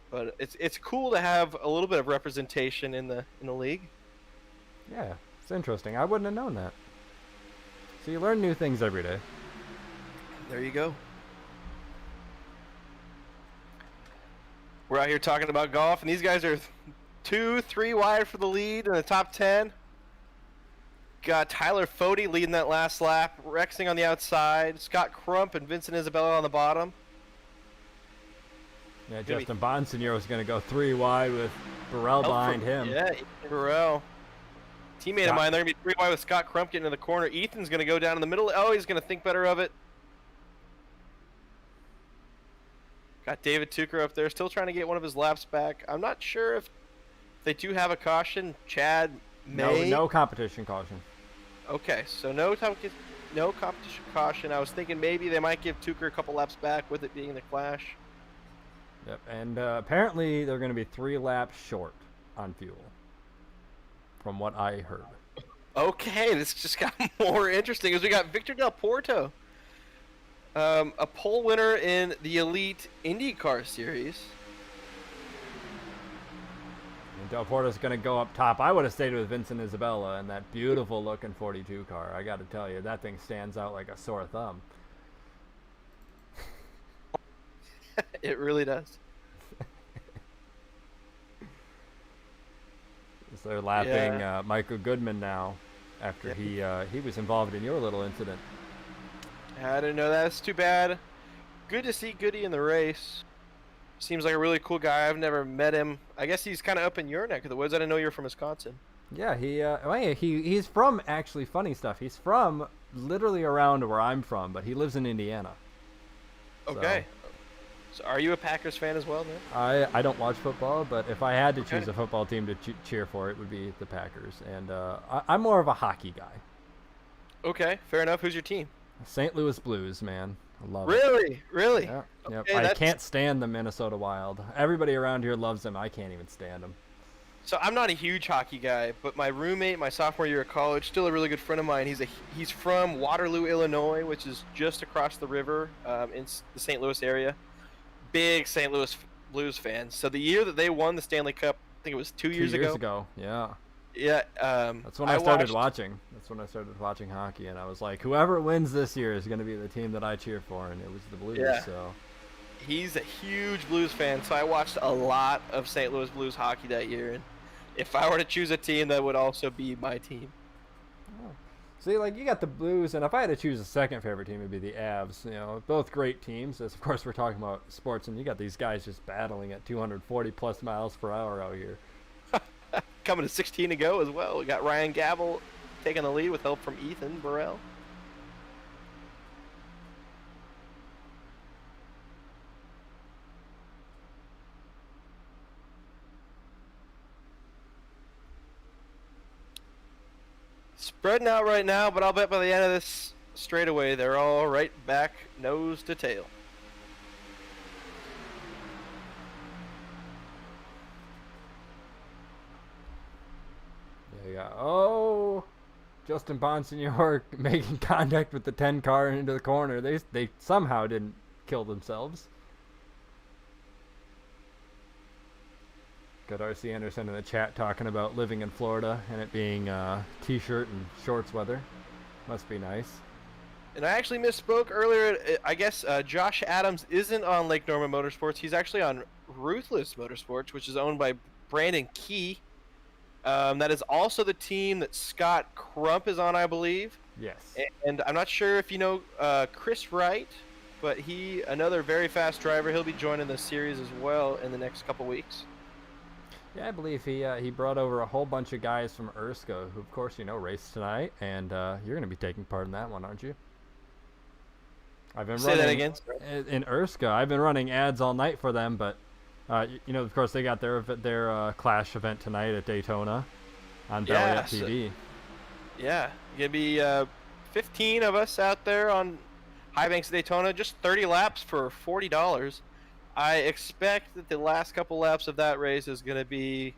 But it's cool to have a little bit of representation in the league. Yeah, it's interesting. I wouldn't have known that. So you learn new things every day. There you go. We're out here talking about golf, and these guys are 2-3 wide for the lead in the top 10. Got Tyler Fody leading that last lap, Rexing on the outside, Scott Crump and Vincent Isabella on the bottom. Yeah, Justin Bonsignor is going to go 3 wide with Burrell behind him. Yeah, Burrell. Teammate of mine, they're going to be 3 wide with Scott Crump getting in the corner. Ethan's going to go down in the middle. Oh, he's going to think better of it. Got David Tucker up there, still trying to get one of his laps back. I'm not sure if they do have a caution. Chad may. No competition caution. Okay, so no competition caution. I was thinking maybe they might give Tucker a couple laps back with it being the Clash. Yep, and apparently they're going to be 3 laps short on fuel, from what I heard. Okay, this just got more interesting as we got Victor Del Porto, a pole winner in the Elite IndyCar Series. And Del Porto's going to go up top. I would have stayed with Vincent Isabella in that beautiful looking 42 car. I got to tell you, that thing stands out like a sore thumb. It really does. So they're lapping Michael Goodman now after he was involved in your little incident. I didn't know that. That's too bad. Good to see Goody in the race. Seems like a really cool guy. I've never met him. I guess he's kind of up in your neck of the woods. I didn't know you're from Wisconsin. Yeah, he's from, actually, funny stuff. He's from literally around where I'm from, but he lives in Indiana. Okay. So are you a Packers fan as well, then? I don't watch football, but if I had to choose a football team to cheer for, it would be the Packers. And I'm more of a hockey guy. Okay, fair enough. Who's your team? St. Louis Blues, man. I love it. Really? Yeah. Okay, yep. I can't stand the Minnesota Wild. Everybody around here loves them. I can't even stand them. So I'm not a huge hockey guy, but my roommate, my sophomore year of college, still a really good friend of mine. He's from Waterloo, Illinois, which is just across the river in the St. Louis area. Big St. Louis Blues fan. So the year that they won the Stanley Cup, I think it was 2 years ago. 2 years ago, yeah. Yeah. That's when I started watching. That's when I started watching hockey, and I was like, whoever wins this year is going to be the team that I cheer for, and it was the Blues. Yeah. So he's a huge Blues fan, so I watched a lot of St. Louis Blues hockey that year. And if I were to choose a team, that would also be my team. Oh. See, like, you got the Blues, and if I had to choose a second favorite team, it'd be the Avs. You know, both great teams. As of course we're talking about sports, and you got these guys just battling at 240 plus miles per hour out here. Coming to 16 to go as well. We got Ryan Gavel taking the lead with help from Ethan Burrell. Spreading out right now, but I'll bet by the end of this straightaway, they're all right back nose to tail. Justin Bonsignor making contact with the 10 car into the corner. They somehow didn't kill themselves. Got R.C. Anderson in the chat talking about living in Florida and it being t-shirt and shorts weather. Must be nice. And I actually misspoke earlier. I guess Josh Adams isn't on Lake Norman Motorsports. He's actually on Ruthless Motorsports, which is owned by Brandon Key. That is also the team that Scott Crump is on, I believe. Yes. And I'm not sure if you know Chris Wright, but another very fast driver. He'll be joining the series as well in the next couple weeks. Yeah, I believe he brought over a whole bunch of guys from Erskine, who of course you know raced tonight, and you're going to be taking part in that one, aren't you? I've been Say that again. In Erskine. I've been running ads all night for them, but you know, of course, they got their Clash event tonight at Daytona on Belly Up TV. Yeah, gonna be 15 of us out there on High Banks Daytona, just 30 laps for $40. I expect that the last couple laps of that race is gonna be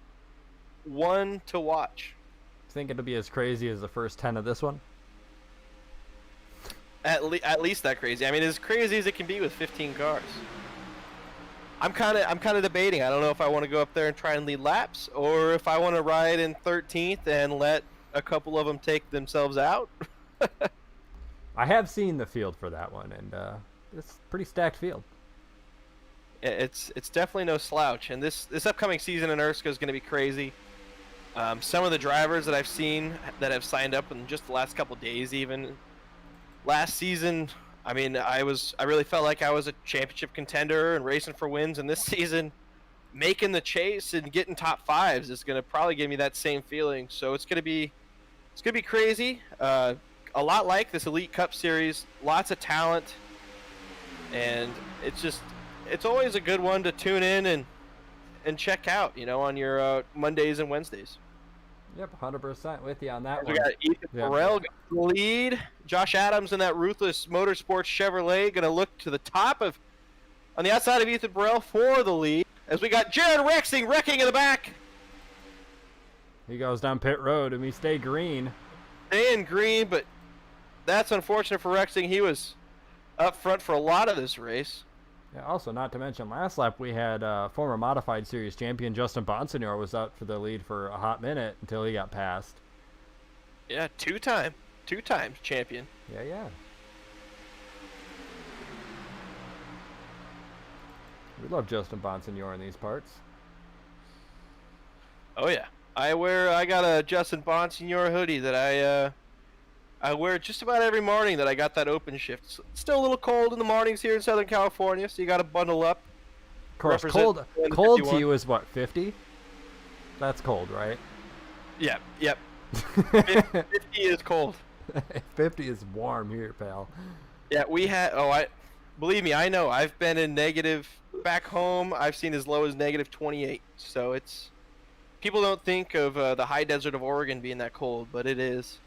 one to watch. Think it'll be as crazy as the first 10 of this one? At least that crazy. I mean, as crazy as it can be with 15 cars. I'm kind of debating. I don't know if I want to go up there and try and lead laps, or if I want to ride in 13th and let a couple of them take themselves out. I have seen the field for that one, and it's a pretty stacked field. It's definitely no slouch, and this upcoming season in Erskine is going to be crazy. Some of the drivers that I've seen that have signed up in just the last couple days, even last season, I mean, I really felt like I was a championship contender and racing for wins, and this season, making the chase and getting top fives is going to probably give me that same feeling. So it's going to be crazy. A lot like this Elite Cup Series, lots of talent, and it's always a good one to tune in and check out, on your Mondays and Wednesdays. Yep, 100% with you on that We one. got Ethan Burrell got the lead. Josh Adams in that Ruthless Motorsports Chevrolet going to look to the top on the outside of Ethan Burrell for the lead. As we got Jared Rexing wrecking in the back. He goes down pit road, and we stay green. Staying green, but that's unfortunate for Rexing. He was up front for a lot of this race. Yeah, also, not to mention, last lap we had former Modified Series champion Justin Bonsignor was out for the lead for a hot minute until he got passed. Yeah, two times champion. Yeah. We love Justin Bonsignor in these parts. Oh yeah, I got a Justin Bonsignor hoodie that I wear just about every morning that I got that open shift. It's still a little cold in the mornings here in Southern California, so you got to bundle up. Of course, cold to you is what, 50? That's cold, right? Yep. 50 is cold. 50 is warm here, pal. Yeah, believe me, I know. I've been in negative back home. I've seen as low as negative 28. So people don't think of the high desert of Oregon being that cold, but it is.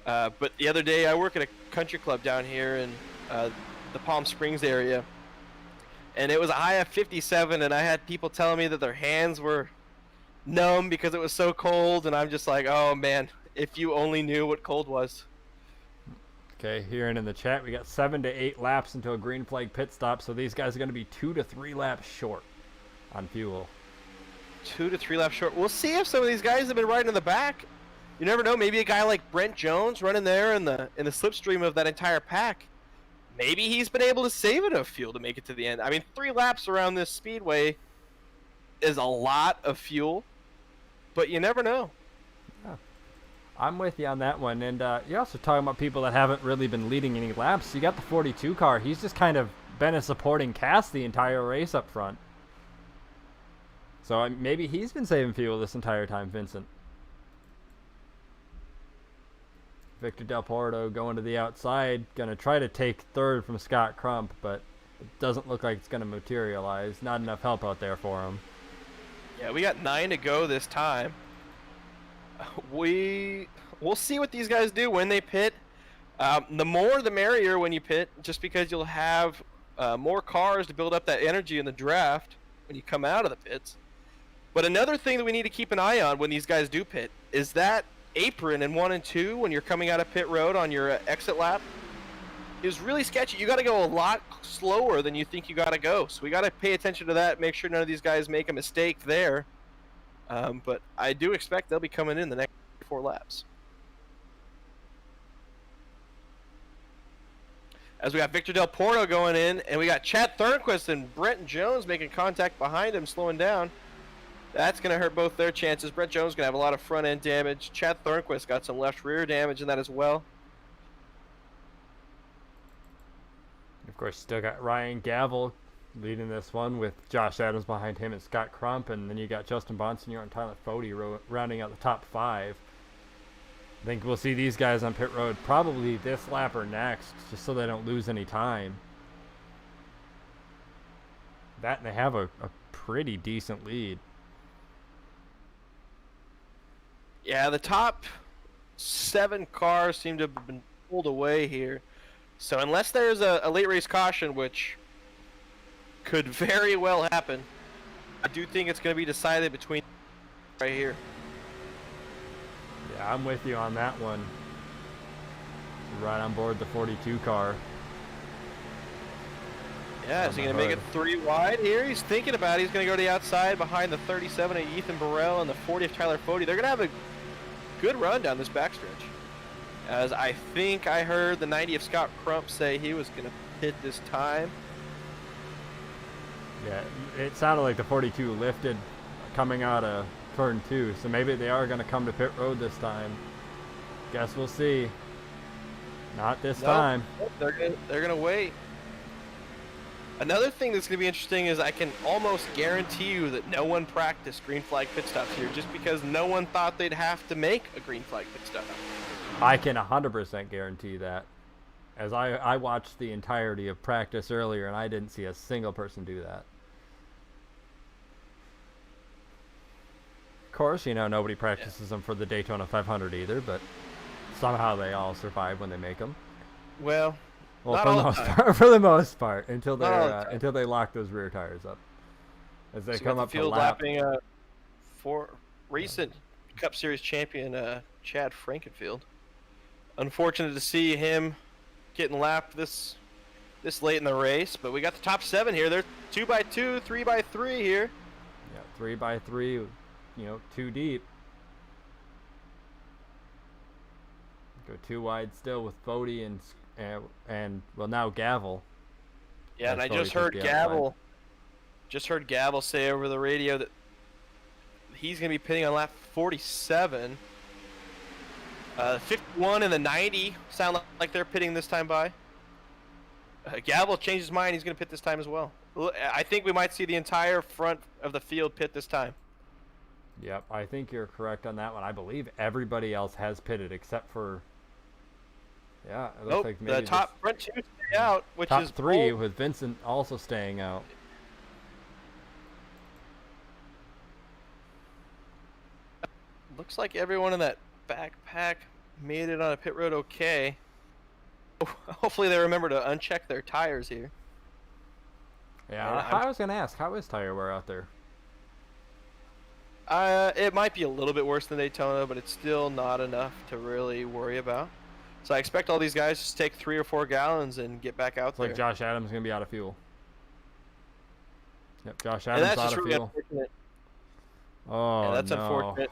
But the other day, I work at a country club down here in the Palm Springs area, and it was a high of 57, and I had people telling me that their hands were numb because it was so cold, and I'm just like, oh man, if you only knew what cold was. Okay, here and in the chat, we got 7 to 8 laps until a green flag pit stop, so these guys are going to be 2 to 3 laps short on fuel. 2 to 3 laps short. We'll see if some of these guys have been riding in the back. You never know. Maybe a guy like Brent Jones running there in the slipstream of that entire pack. Maybe he's been able to save enough fuel to make it to the end. I mean, 3 laps around this speedway is a lot of fuel, but you never know. Yeah. I'm with you on that one. And you're also talking about people that haven't really been leading any laps. You got the 42 car. He's just kind of been a supporting cast the entire race up front. So maybe he's been saving fuel this entire time, Vincent. Victor Del Porto going to the outside, going to try to take third from Scott Crump, but it doesn't look like it's going to materialize. Not enough help out there for him. Yeah, we got 9 to go this time. We'll see what these guys do when they pit. The more the merrier when you pit, just because you'll have more cars to build up that energy in the draft when you come out of the pits. But another thing that we need to keep an eye on when these guys do pit is that apron in 1 and 2 when you're coming out of pit road on your exit lap is really sketchy. You got to go a lot slower than you think you got to go. So we got to pay attention to that, make sure none of these guys make a mistake there. But I do expect they'll be coming in the next 4 laps. As we got Victor Del Porto going in, and we got Chad Thornquist and Brent Jones making contact behind him, slowing down. That's going to hurt both their chances. Brent Jones going to have a lot of front end damage. Chad Thornquist got some left rear damage in that as well. Of course, still got Ryan Gavel leading this one with Josh Adams behind him and Scott Crump, and then you got Justin Bonsignor and Tyler Fody rounding out the top 5. I think we'll see these guys on pit road probably this lap or next, just so they don't lose any time. That, and they have a pretty decent lead. Yeah, the top 7 cars seem to have been pulled away here. So unless there's a late race caution, which could very well happen, I do think it's going to be decided between right here. Yeah, I'm with you on that one. Right on board the 42 car. Yeah, is he going to make it 3 wide here? He's thinking about it. He's going to go to the outside behind the 37 of Ethan Burrell and the 40 of Tyler Fody. They're going to have a good run down this backstretch. As I think I heard the 90 of Scott Crump say he was going to hit this time. Yeah, it sounded like the 42 lifted coming out of turn 2, so maybe they are going to come to pit road this time. Guess we'll see. Not this time. They're gonna wait. Another thing that's gonna be interesting is I can almost guarantee you that no one practiced green flag pit stops here, just because no one thought they'd have to make a green flag pit stop. I can 100% guarantee that, as I watched the entirety of practice earlier and I didn't see a single person do that. Of course, you know, nobody practices them for the Daytona 500 either, but somehow they all survive when they make them. Well, not for all the the most time. part, for the most part, until Not all the they time. until they lock those rear tires up as they So come got up the to field lap. lapping for recent Cup Series champion Chad Frankenfield. Unfortunate to see him getting lapped this late in the race, but we got the top 7 here. They're 2x2, 3x3 here. Yeah, 3x3, you know, 2 deep. Go 2 wide still with Bodie and well, now Gavel. Yeah, and I That's just probably heard took the outside. Gavel say over the radio that he's going to be pitting on lap 47. 51 and the 90 sound like they're pitting this time by. Gavel changed his mind. He's going to pit this time as well. I think we might see the entire front of the field pit this time. Yep, I think you're correct on that one. I believe everybody else has pitted except for. Yeah, it looks Nope, like maybe the top front 2 stay out, which top is 3 bold. with Vincent also staying out. Looks like everyone in that backpack made it on a pit road okay. Hopefully they remember to uncheck their tires here. Yeah, Yeah, I was gonna ask, how is tire wear out there? It might be a little bit worse than Daytona, but it's still not enough to really worry about. So I expect all these guys to take 3 or 4 gallons and get back out It's there. like Josh Adams is gonna be out of fuel. Yep, Josh and Adams that's out just of really fuel. unfortunate. Oh, Yeah, that's no. unfortunate.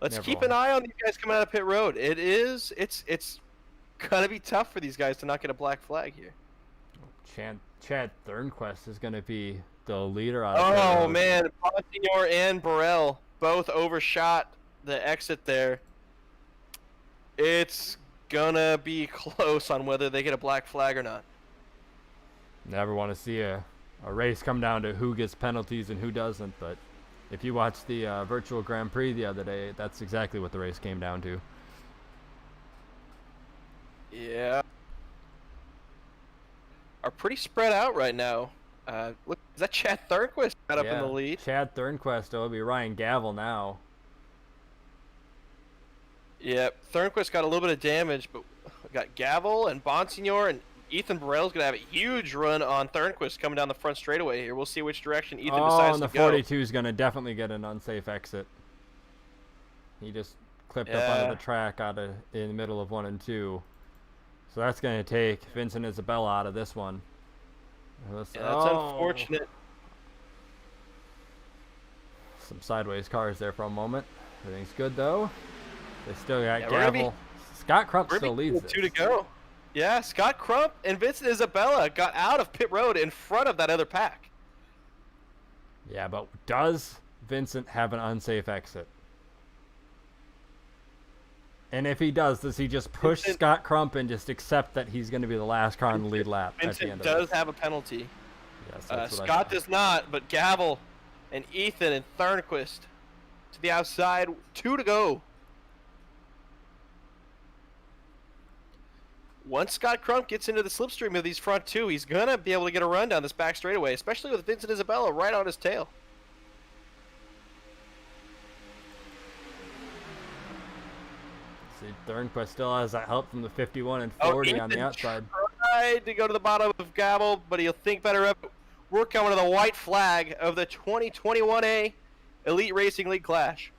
Let's Never keep will. an eye on these guys coming out of pit road. It's gonna be tough for these guys to not get a black flag here. Chad Thornquist is gonna be the leader out of pit Oh road. man, Monsignor and Burrell both overshot the exit there. It's gonna be close on whether they get a black flag or not. Never want to see a race come down to who gets penalties and who doesn't, but if you watched the virtual Grand Prix the other day, that's exactly what the race came down to. Yeah. Are pretty spread out right now. Look, is that Chad Thornquist right up in the lead? Chad Thornquist, it'll be Ryan Gavel now. Yep, Thornquist got a little bit of damage, but we got Gavel and Bonsignor and Ethan Burrell's gonna have a huge run on Thornquist coming down the front straightaway here. We'll see which direction Ethan decides and the to go. 42 is going to definitely get an unsafe exit. He just clipped up Yeah. onto the track in the middle of 1 and 2. So that's going to take Vincent Isabella out of this one. Yeah, that's unfortunate. Some sideways cars there for a moment. Everything's good though. They still got Yeah, we're gonna be- Gavel. Scott Crump We're still leads this. 2 to go. Yeah, Scott Crump and Vincent Isabella got out of pit road in front of that other pack. Yeah, but does Vincent have an unsafe exit? And if he does he just push Vincent- Scott Crump and just accept that he's going to be the last car on the lead lap at the Vincent end of does this? have a penalty. Yes, that's what I Scott thought. does not, but Gavel and Ethan and Thornquist to the outside. 2 to go. Once Scott Crump gets into the slipstream of these front 2, he's going to be able to get a run down this back straightaway, especially with Vincent Isabella right on his tail. See, Thornquist still has that help from the 51 and 40 on the Ethan outside. tried to go to the bottom of Gavel, but he'll think better of it. We're coming to the white flag of the 2021A Elite Racing League Clash.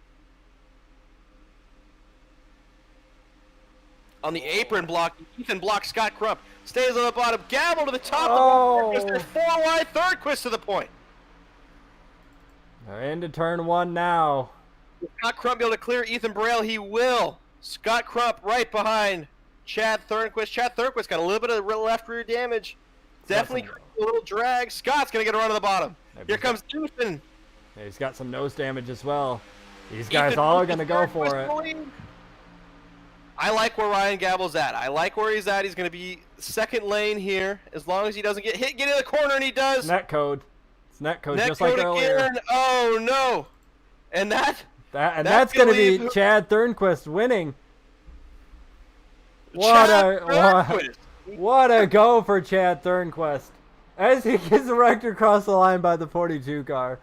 On the apron block, Ethan blocks Scott Crump. Stays on the bottom. Gavel to the top. Oh. Of the Thornquist. 4 wide. Thornquist to the point. They're into turn 1 now. Will Scott Crump be able to clear Ethan Burrell? He will. Scott Crump right behind Chad Thornquist. Chad Thornquist got a little bit of left rear damage. Definitely Nothing. a little drag. Scott's going to get a run to the bottom. Here comes Ethan. Yeah, he's got some nose damage as well. These guys Ethan all are Bruce going to is go third for it. whistling. I like where Ryan Gavel's at. I like where he's at. He's going to be second lane here as long as he doesn't get hit. Get in the corner, and he does. Net code. It's net code, Net just code like earlier. again. Oh, no. And that's that's going to be leave- Chad Thornquist winning. Chad Thornquist. What a go for Chad Thornquist as he gets wrecked across the line by the 42 car.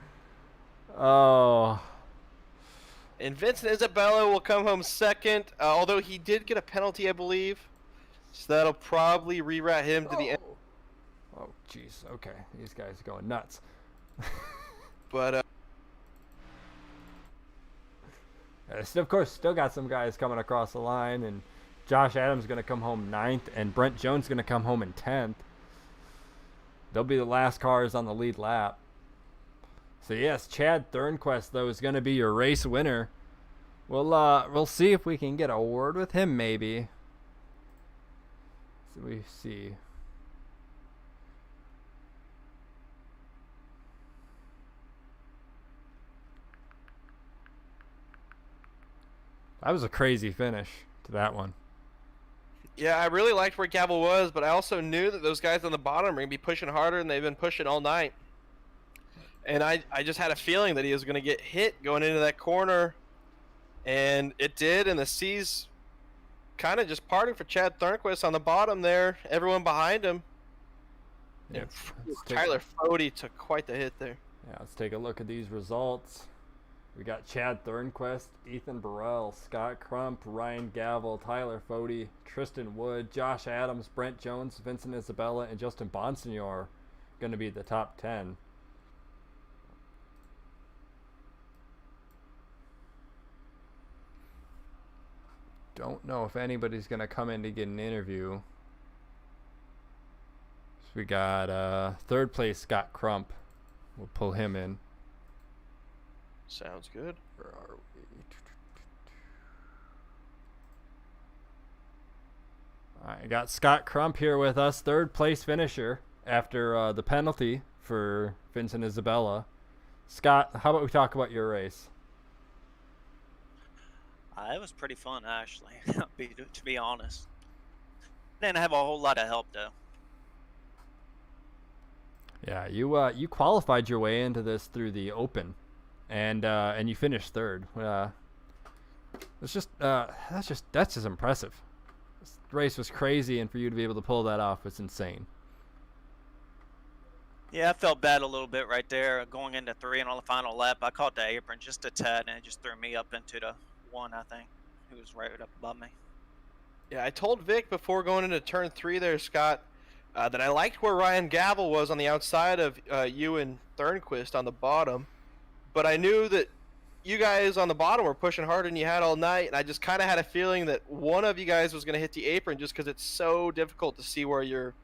Oh. And Vincent Isabella will come home second, although he did get a penalty, I believe. So that'll probably re-rat him to the end. Oh, jeez. Okay. These guys are going nuts. But, of course, still got some guys coming across the line, and Josh Adams going to come home 9th, and Brent Jones going to come home in 10th. They'll be the last cars on the lead lap. So yes, Chad Thornquist though is going to be your race winner. We'll see if we can get a word with him maybe. So we see. That was a crazy finish to that one. yeah, I really liked where Gavel was, but I also knew that those guys on the bottom are going to be pushing harder, and they've been pushing all night. And I just had a feeling that he was going to get hit going into that corner, and it did, and the C's kind of just parted for Chad Thornquist on the bottom there, everyone behind him. Yeah, And Tyler Fody took quite the hit there. Yeah, let's take a look at these results. We got Chad Thornquist, Ethan Burrell, Scott Crump, Ryan Gavel, Tyler Fody, Tristan Wood, Josh Adams, Brent Jones, Vincent Isabella, and Justin Bonsignor going to be the top 10. Don't know if anybody's going to come in to get an interview. So we got third place Scott Crump. We'll pull him in. Sounds good. Where are we? I got Scott Crump here with us, third place finisher after the penalty for Vincent Isabella. Scott, how about we talk about your race? It was pretty fun, actually, to be honest. Didn't have a whole lot of help, though. Yeah, you qualified your way into this through the Open, and you finished third. That's just impressive. This race was crazy, and for you to be able to pull that off was insane. Yeah, I felt bad a little bit right there going into 3 and on the final lap. I caught the apron just a tad, and it just threw me up into the 1, I think. He was right up above me. Yeah, I told Vic before going into turn 3 there, Scott, that I liked where Ryan Gavel was on the outside of you and Thornquist on the bottom. But I knew that you guys on the bottom were pushing harder than you had all night, and I just kind of had a feeling that one of you guys was going to hit the apron just because it's so difficult to see where you're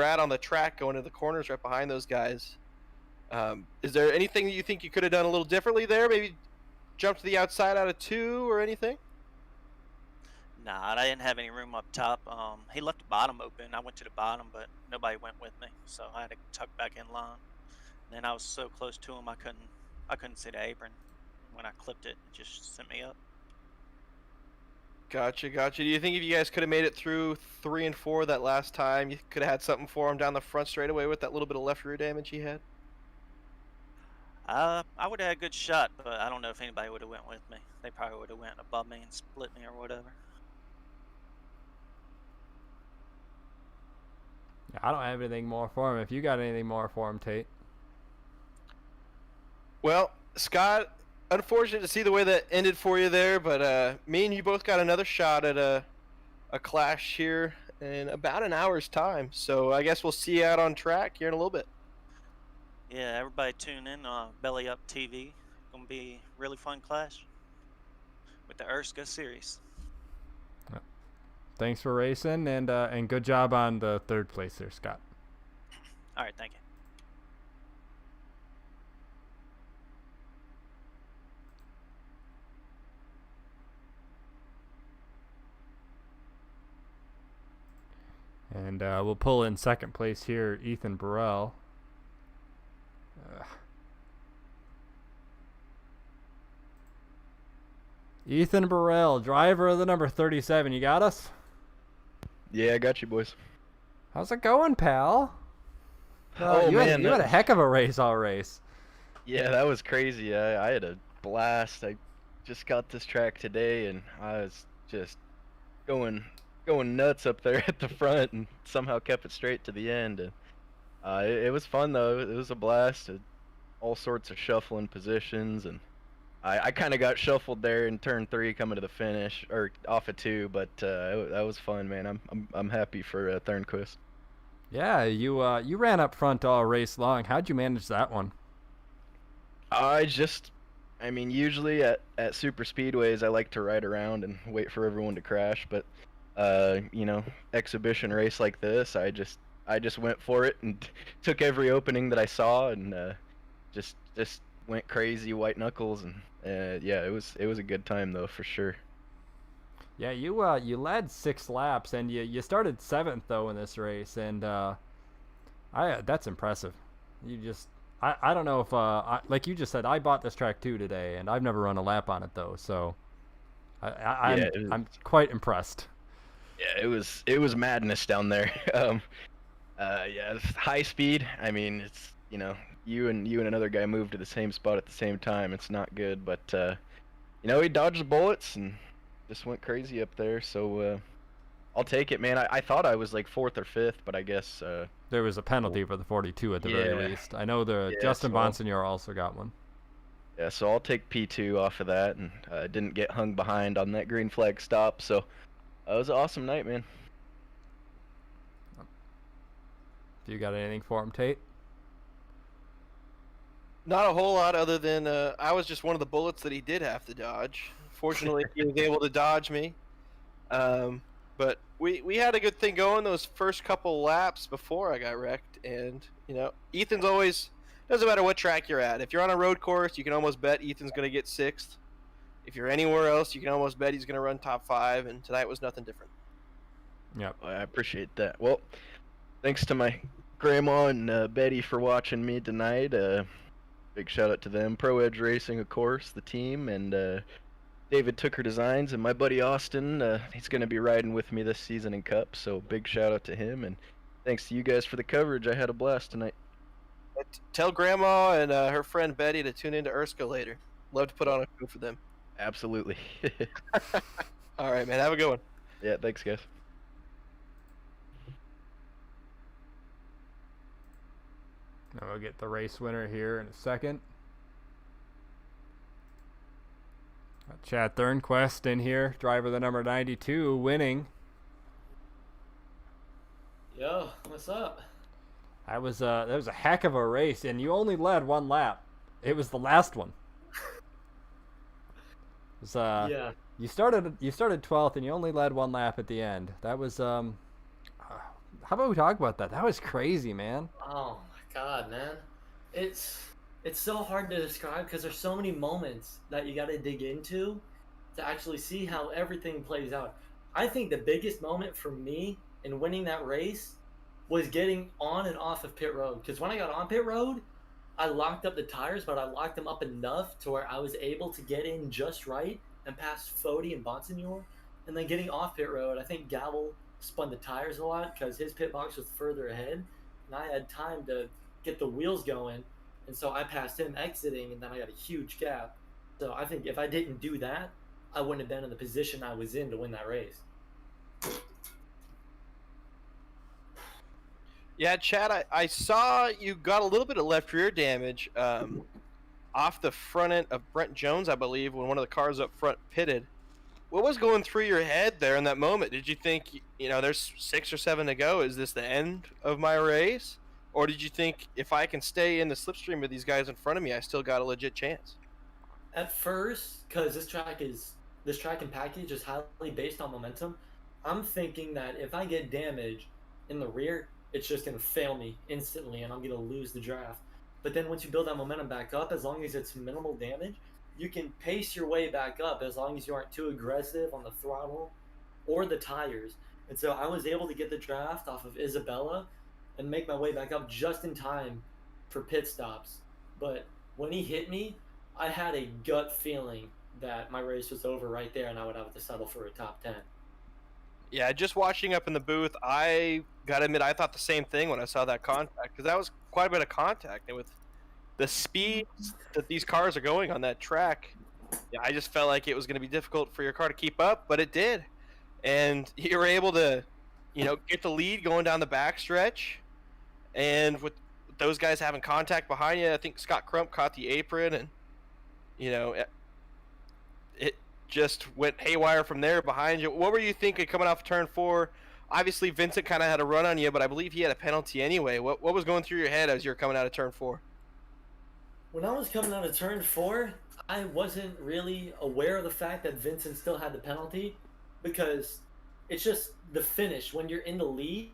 at on the track going to the corners right behind those guys. Is there anything that you think you could have done a little differently there? Maybe jump to the outside out of 2 or anything? Nah, I didn't have any room up top. He left the bottom open. I went to the bottom, but nobody went with me, so I had to tuck back in line. And then I was so close to him, I couldn't see the apron. When I clipped it, it just sent me up. Gotcha. Do you think if you guys could have made it through 3 and 4 that last time, you could have had something for him down the front straightaway with that little bit of left rear damage he had? I would have had a good shot, but I don't know if anybody would have went with me. They probably would have went above me and split me or whatever. I don't have anything more for him. If you got anything more for him, Tate. Well, Scott, unfortunate to see the way that ended for you there, but me and you both got another shot at a clash here in about an hour's time. So I guess we'll see you out on track here in a little bit. Yeah, everybody tune in on Belly Up TV. Gonna be a really fun clash with the Erska series. Thanks for racing, and good job on the third place there, Scott. All right, thank you. And we'll pull in second place here, Ethan Burrell. Ethan Burrell, driver of the number 37. You got us? Yeah, I got you, boys. How's it going, pal? Oh, you man. you had a heck of a race all race. Yeah, that was crazy. I had a blast. I just got this track today, and I was just going nuts up there at the front, and somehow kept it straight to the end. And it was fun, though. It was a blast. All sorts of shuffling positions, and I kind of got shuffled there in turn 3 coming to the finish, or off of 2, but that was fun, man. I'm happy for Thornquist. Yeah, you ran up front all race long. How'd you manage that one? I mean, usually at super speedways, I like to ride around and wait for everyone to crash, but you know, exhibition race like this, I just went for it and took every opening that I saw, and just went crazy, white knuckles, and yeah, it was a good time though, for sure. Yeah, you led 6 laps, and you started 7th though in this race, and that's impressive. I don't know if like you just said, I bought this track too today, and I've never run a lap on it though, so I'm quite impressed. Yeah, it was madness down there. Yeah, high speed. I mean, it's, you know, you and another guy moved to the same spot at the same time. It's not good, but you know, he dodged the bullets and just went crazy up there. So I'll take it, man. I thought I was like 4th or 5th, but I guess there was a penalty for the 42 at the very least. I know Justin Bonsignor also got one. Yeah, so I'll take P2 off of that, and didn't get hung behind on that green flag stop. So it was an awesome night, man. Do you got anything for him, Tate? Not a whole lot, other than I was just one of the bullets that he did have to dodge. Fortunately, he was able to dodge me. But we had a good thing going those first couple laps before I got wrecked. And, you know, Ethan's always, doesn't matter what track you're at. If you're on a road course, you can almost bet Ethan's going to get 6th. If you're anywhere else, you can almost bet he's going to run top 5. And tonight was nothing different. Yep. I appreciate that. Well, thanks to my grandma and Betty for watching me tonight. Big shout out to them. Pro Edge Racing, of course, the team, and David Tooker Designs, and my buddy Austin. He's going to be riding with me this season in Cup, so big shout out to him, and thanks to you guys for the coverage. I had a blast tonight. Tell Grandma and her friend Betty to tune into Erska later. Love to put on a show for them. Absolutely. All right, man. Have a good one. Yeah, thanks, guys. Now we'll get the race winner here in a second. Got Chad Thornquist in here, driver the number 92, winning. Yo, what's up? That was a heck of a race, and you only led 1 lap. It was the last one. It was, Yeah. You started 12th, and you only led 1 lap at the end. That was how about we talk about that? That was crazy, man. Oh my god, man. It's so hard to describe because there's so many moments that you got to dig into to actually see how everything plays out. I think the biggest moment for me in winning that race was getting on and off of pit road. Because when I got on pit road, I locked up the tires, but I locked them up enough to where I was able to get in just right and pass Fody and Bonsignor. And then getting off pit road, I think Gavel spun the tires a lot because his pit box was further ahead, and I had time to get the wheels going, and so I passed him exiting, and then I got a huge gap. So I think if I didn't do that, I wouldn't have been in the position I was in to win that race. Yeah, Chad, I saw you got a little bit of left rear damage off the front end of Brent Jones, I believe, when one of the cars up front pitted. What was going through your head there in that moment? Did you think, you know, there's 6 or 7 to go, is this the end of my race? Or did you think, if I can stay in the slipstream with these guys in front of me, I still got a legit chance? At first, because this track and package is highly based on momentum, I'm thinking that if I get damage in the rear, it's just going to fail me instantly and I'm going to lose the draft. But then once you build that momentum back up, as long as it's minimal damage, you can pace your way back up as long as you aren't too aggressive on the throttle or the tires. And so I was able to get the draft off of Isabella and make my way back up just in time for pit stops. But when he hit me, I had a gut feeling that my race was over right there and I would have to settle for a top 10. Yeah, just watching up in the booth, I gotta admit I thought the same thing when I saw that contact, because that was quite a bit of contact, and with the speeds that these cars are going on that track, yeah, I just felt like it was going to be difficult for your car to keep up, but it did, and you were able to, get the lead going down the backstretch, and with those guys having contact behind you, I think Scott Crump caught the apron, and it just went haywire from there behind you. What were you thinking coming off turn 4? Obviously, Vincent kind of had a run on you, but I believe he had a penalty anyway. What was going through your head as you were coming out of turn 4? When I was coming out of turn 4, I wasn't really aware of the fact that Vincent still had the penalty, because it's just the finish when you're in the lead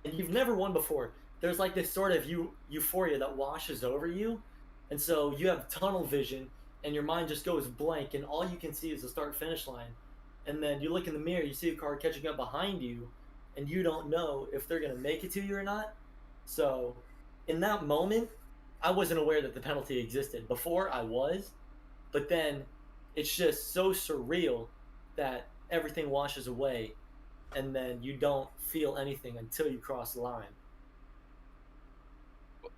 and you've never won before. There's like this sort of euphoria that washes over you, and so you have tunnel vision and your mind just goes blank and all you can see is the start finish line. And then you look in the mirror, you see a car catching up behind you, and you don't know if they're going to make it to you or not. So in that moment, I wasn't aware that the penalty existed. Before I was, but then it's just so surreal that everything washes away and then you don't feel anything until you cross the line.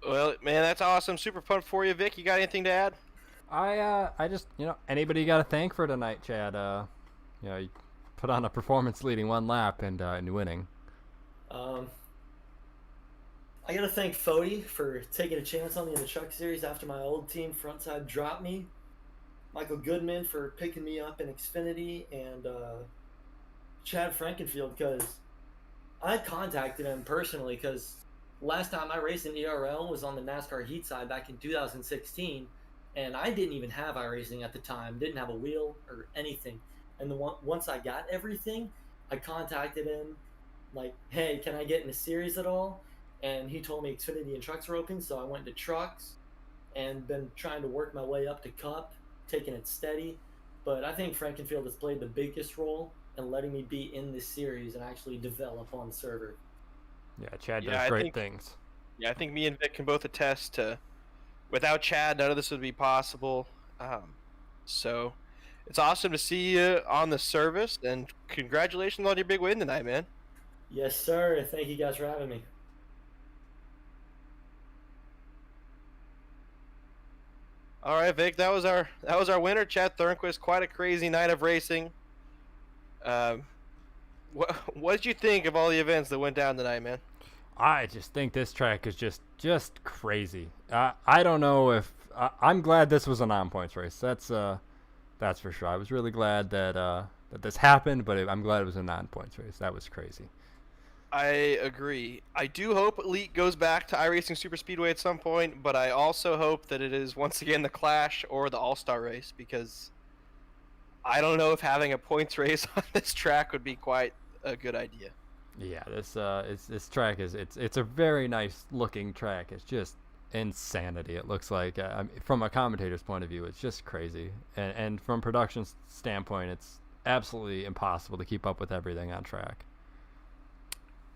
Well, man, that's awesome. Super pumped for you, Vic. You got anything to add? I just, anybody you got to thank for tonight, Chad. You put on a performance leading one lap and winning. I got to thank Fody for taking a chance on me in the Truck Series after my old team frontside dropped me. Michael Goodman for picking me up in Xfinity, and Chad Frankenfield, because I contacted him personally because last time I raced in ERL was on the NASCAR Heat side back in 2016, and I didn't even have iRacing at the time, didn't have a wheel or anything. And once I got everything, I contacted him like, hey, can I get in a series at all? And he told me Xfinity and trucks were open, so I went to trucks and been trying to work my way up to Cup, taking it steady. But I think Frankenfield has played the biggest role in letting me be in this series and actually develop on the server. Yeah, Chad does great things. Yeah, I think me and Vic can both attest to, without Chad, none of this would be possible. So it's awesome to see you on the service, and congratulations on your big win tonight, man. Yes, sir. Thank you guys for having me. All right, Vic, that was our winner, Chad Thornquist. Quite a crazy night of racing. What did you think of all the events that went down tonight, man? I just think this track is just crazy. I don't know if I'm glad this was a non-points race. That's for sure. I was really glad that this happened, but I'm glad it was a non-points race. That was crazy. I agree. I do hope Elite goes back to iRacing Superspeedway at some point, but I also hope that it is once again the Clash or the All-Star race, because I don't know if having a points race on this track would be quite a good idea. Yeah, this track it's a very nice looking track. It's just insanity. It looks like from a commentator's point of view, it's just crazy, and from production standpoint, it's absolutely impossible to keep up with everything on track.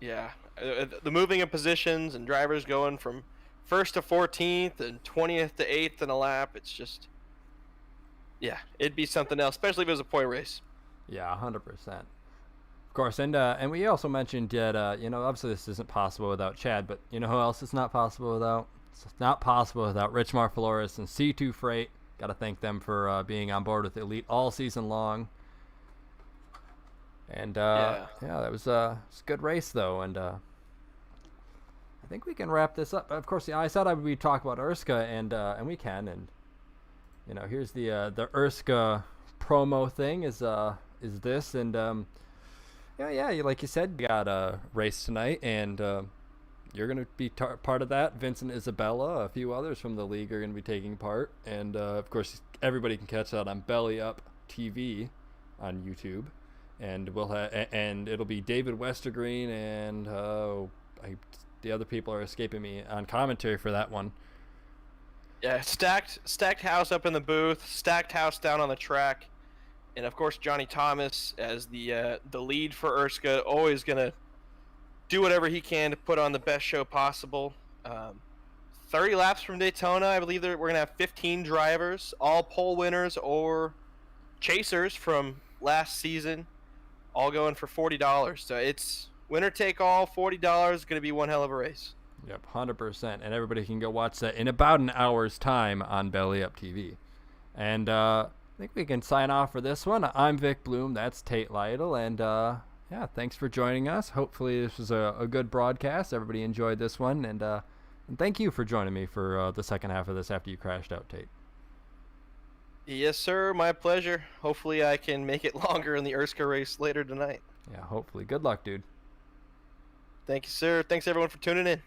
Yeah, the moving of positions and drivers going from 1st to 14th and 20th to 8th in a lap. It's just, yeah, it'd be something else, especially if it was a point race. Yeah, 100%. Of course, and we also mentioned that obviously this isn't possible without Chad, but you know who else it's not possible without? It's not possible without Richmar Flores and C2 Freight. Got to thank them for being on board with Elite all season long. And that was a good race though, and I think we can wrap this up. Of course, I said we'd talk about Erska, and we can, and here's the Erska promo thing is this, and like you said, you got a race tonight, and you're gonna be part of that. Vincent, Isabella, a few others from the league are gonna be taking part, and of course everybody can catch that on Belly Up TV on YouTube. And and it'll be David Westergreen and the other people are escaping me on commentary for that one. Yeah, stacked house up in the booth, stacked house down on the track. And of course, Johnny Thomas as the lead for Erska, always gonna do whatever he can to put on the best show possible. 30 laps from Daytona. I believe we're gonna have 15 drivers, all pole winners or chasers from last season, all going for $40. So it's winner take all, $40. Going to be one hell of a race. Yep, 100%. And everybody can go watch that in about an hour's time on Belly Up TV. And I think we can sign off for this one. I'm Vic Bloom. That's Tate Lytle. And yeah, thanks for joining us. Hopefully this was a good broadcast. Everybody enjoyed this one. And thank you for joining me for the second half of this after you crashed out, Tate. Yes, sir. My pleasure. Hopefully I can make it longer in the Erska race later tonight. Yeah, hopefully. Good luck, dude. Thank you, sir. Thanks, everyone, for tuning in.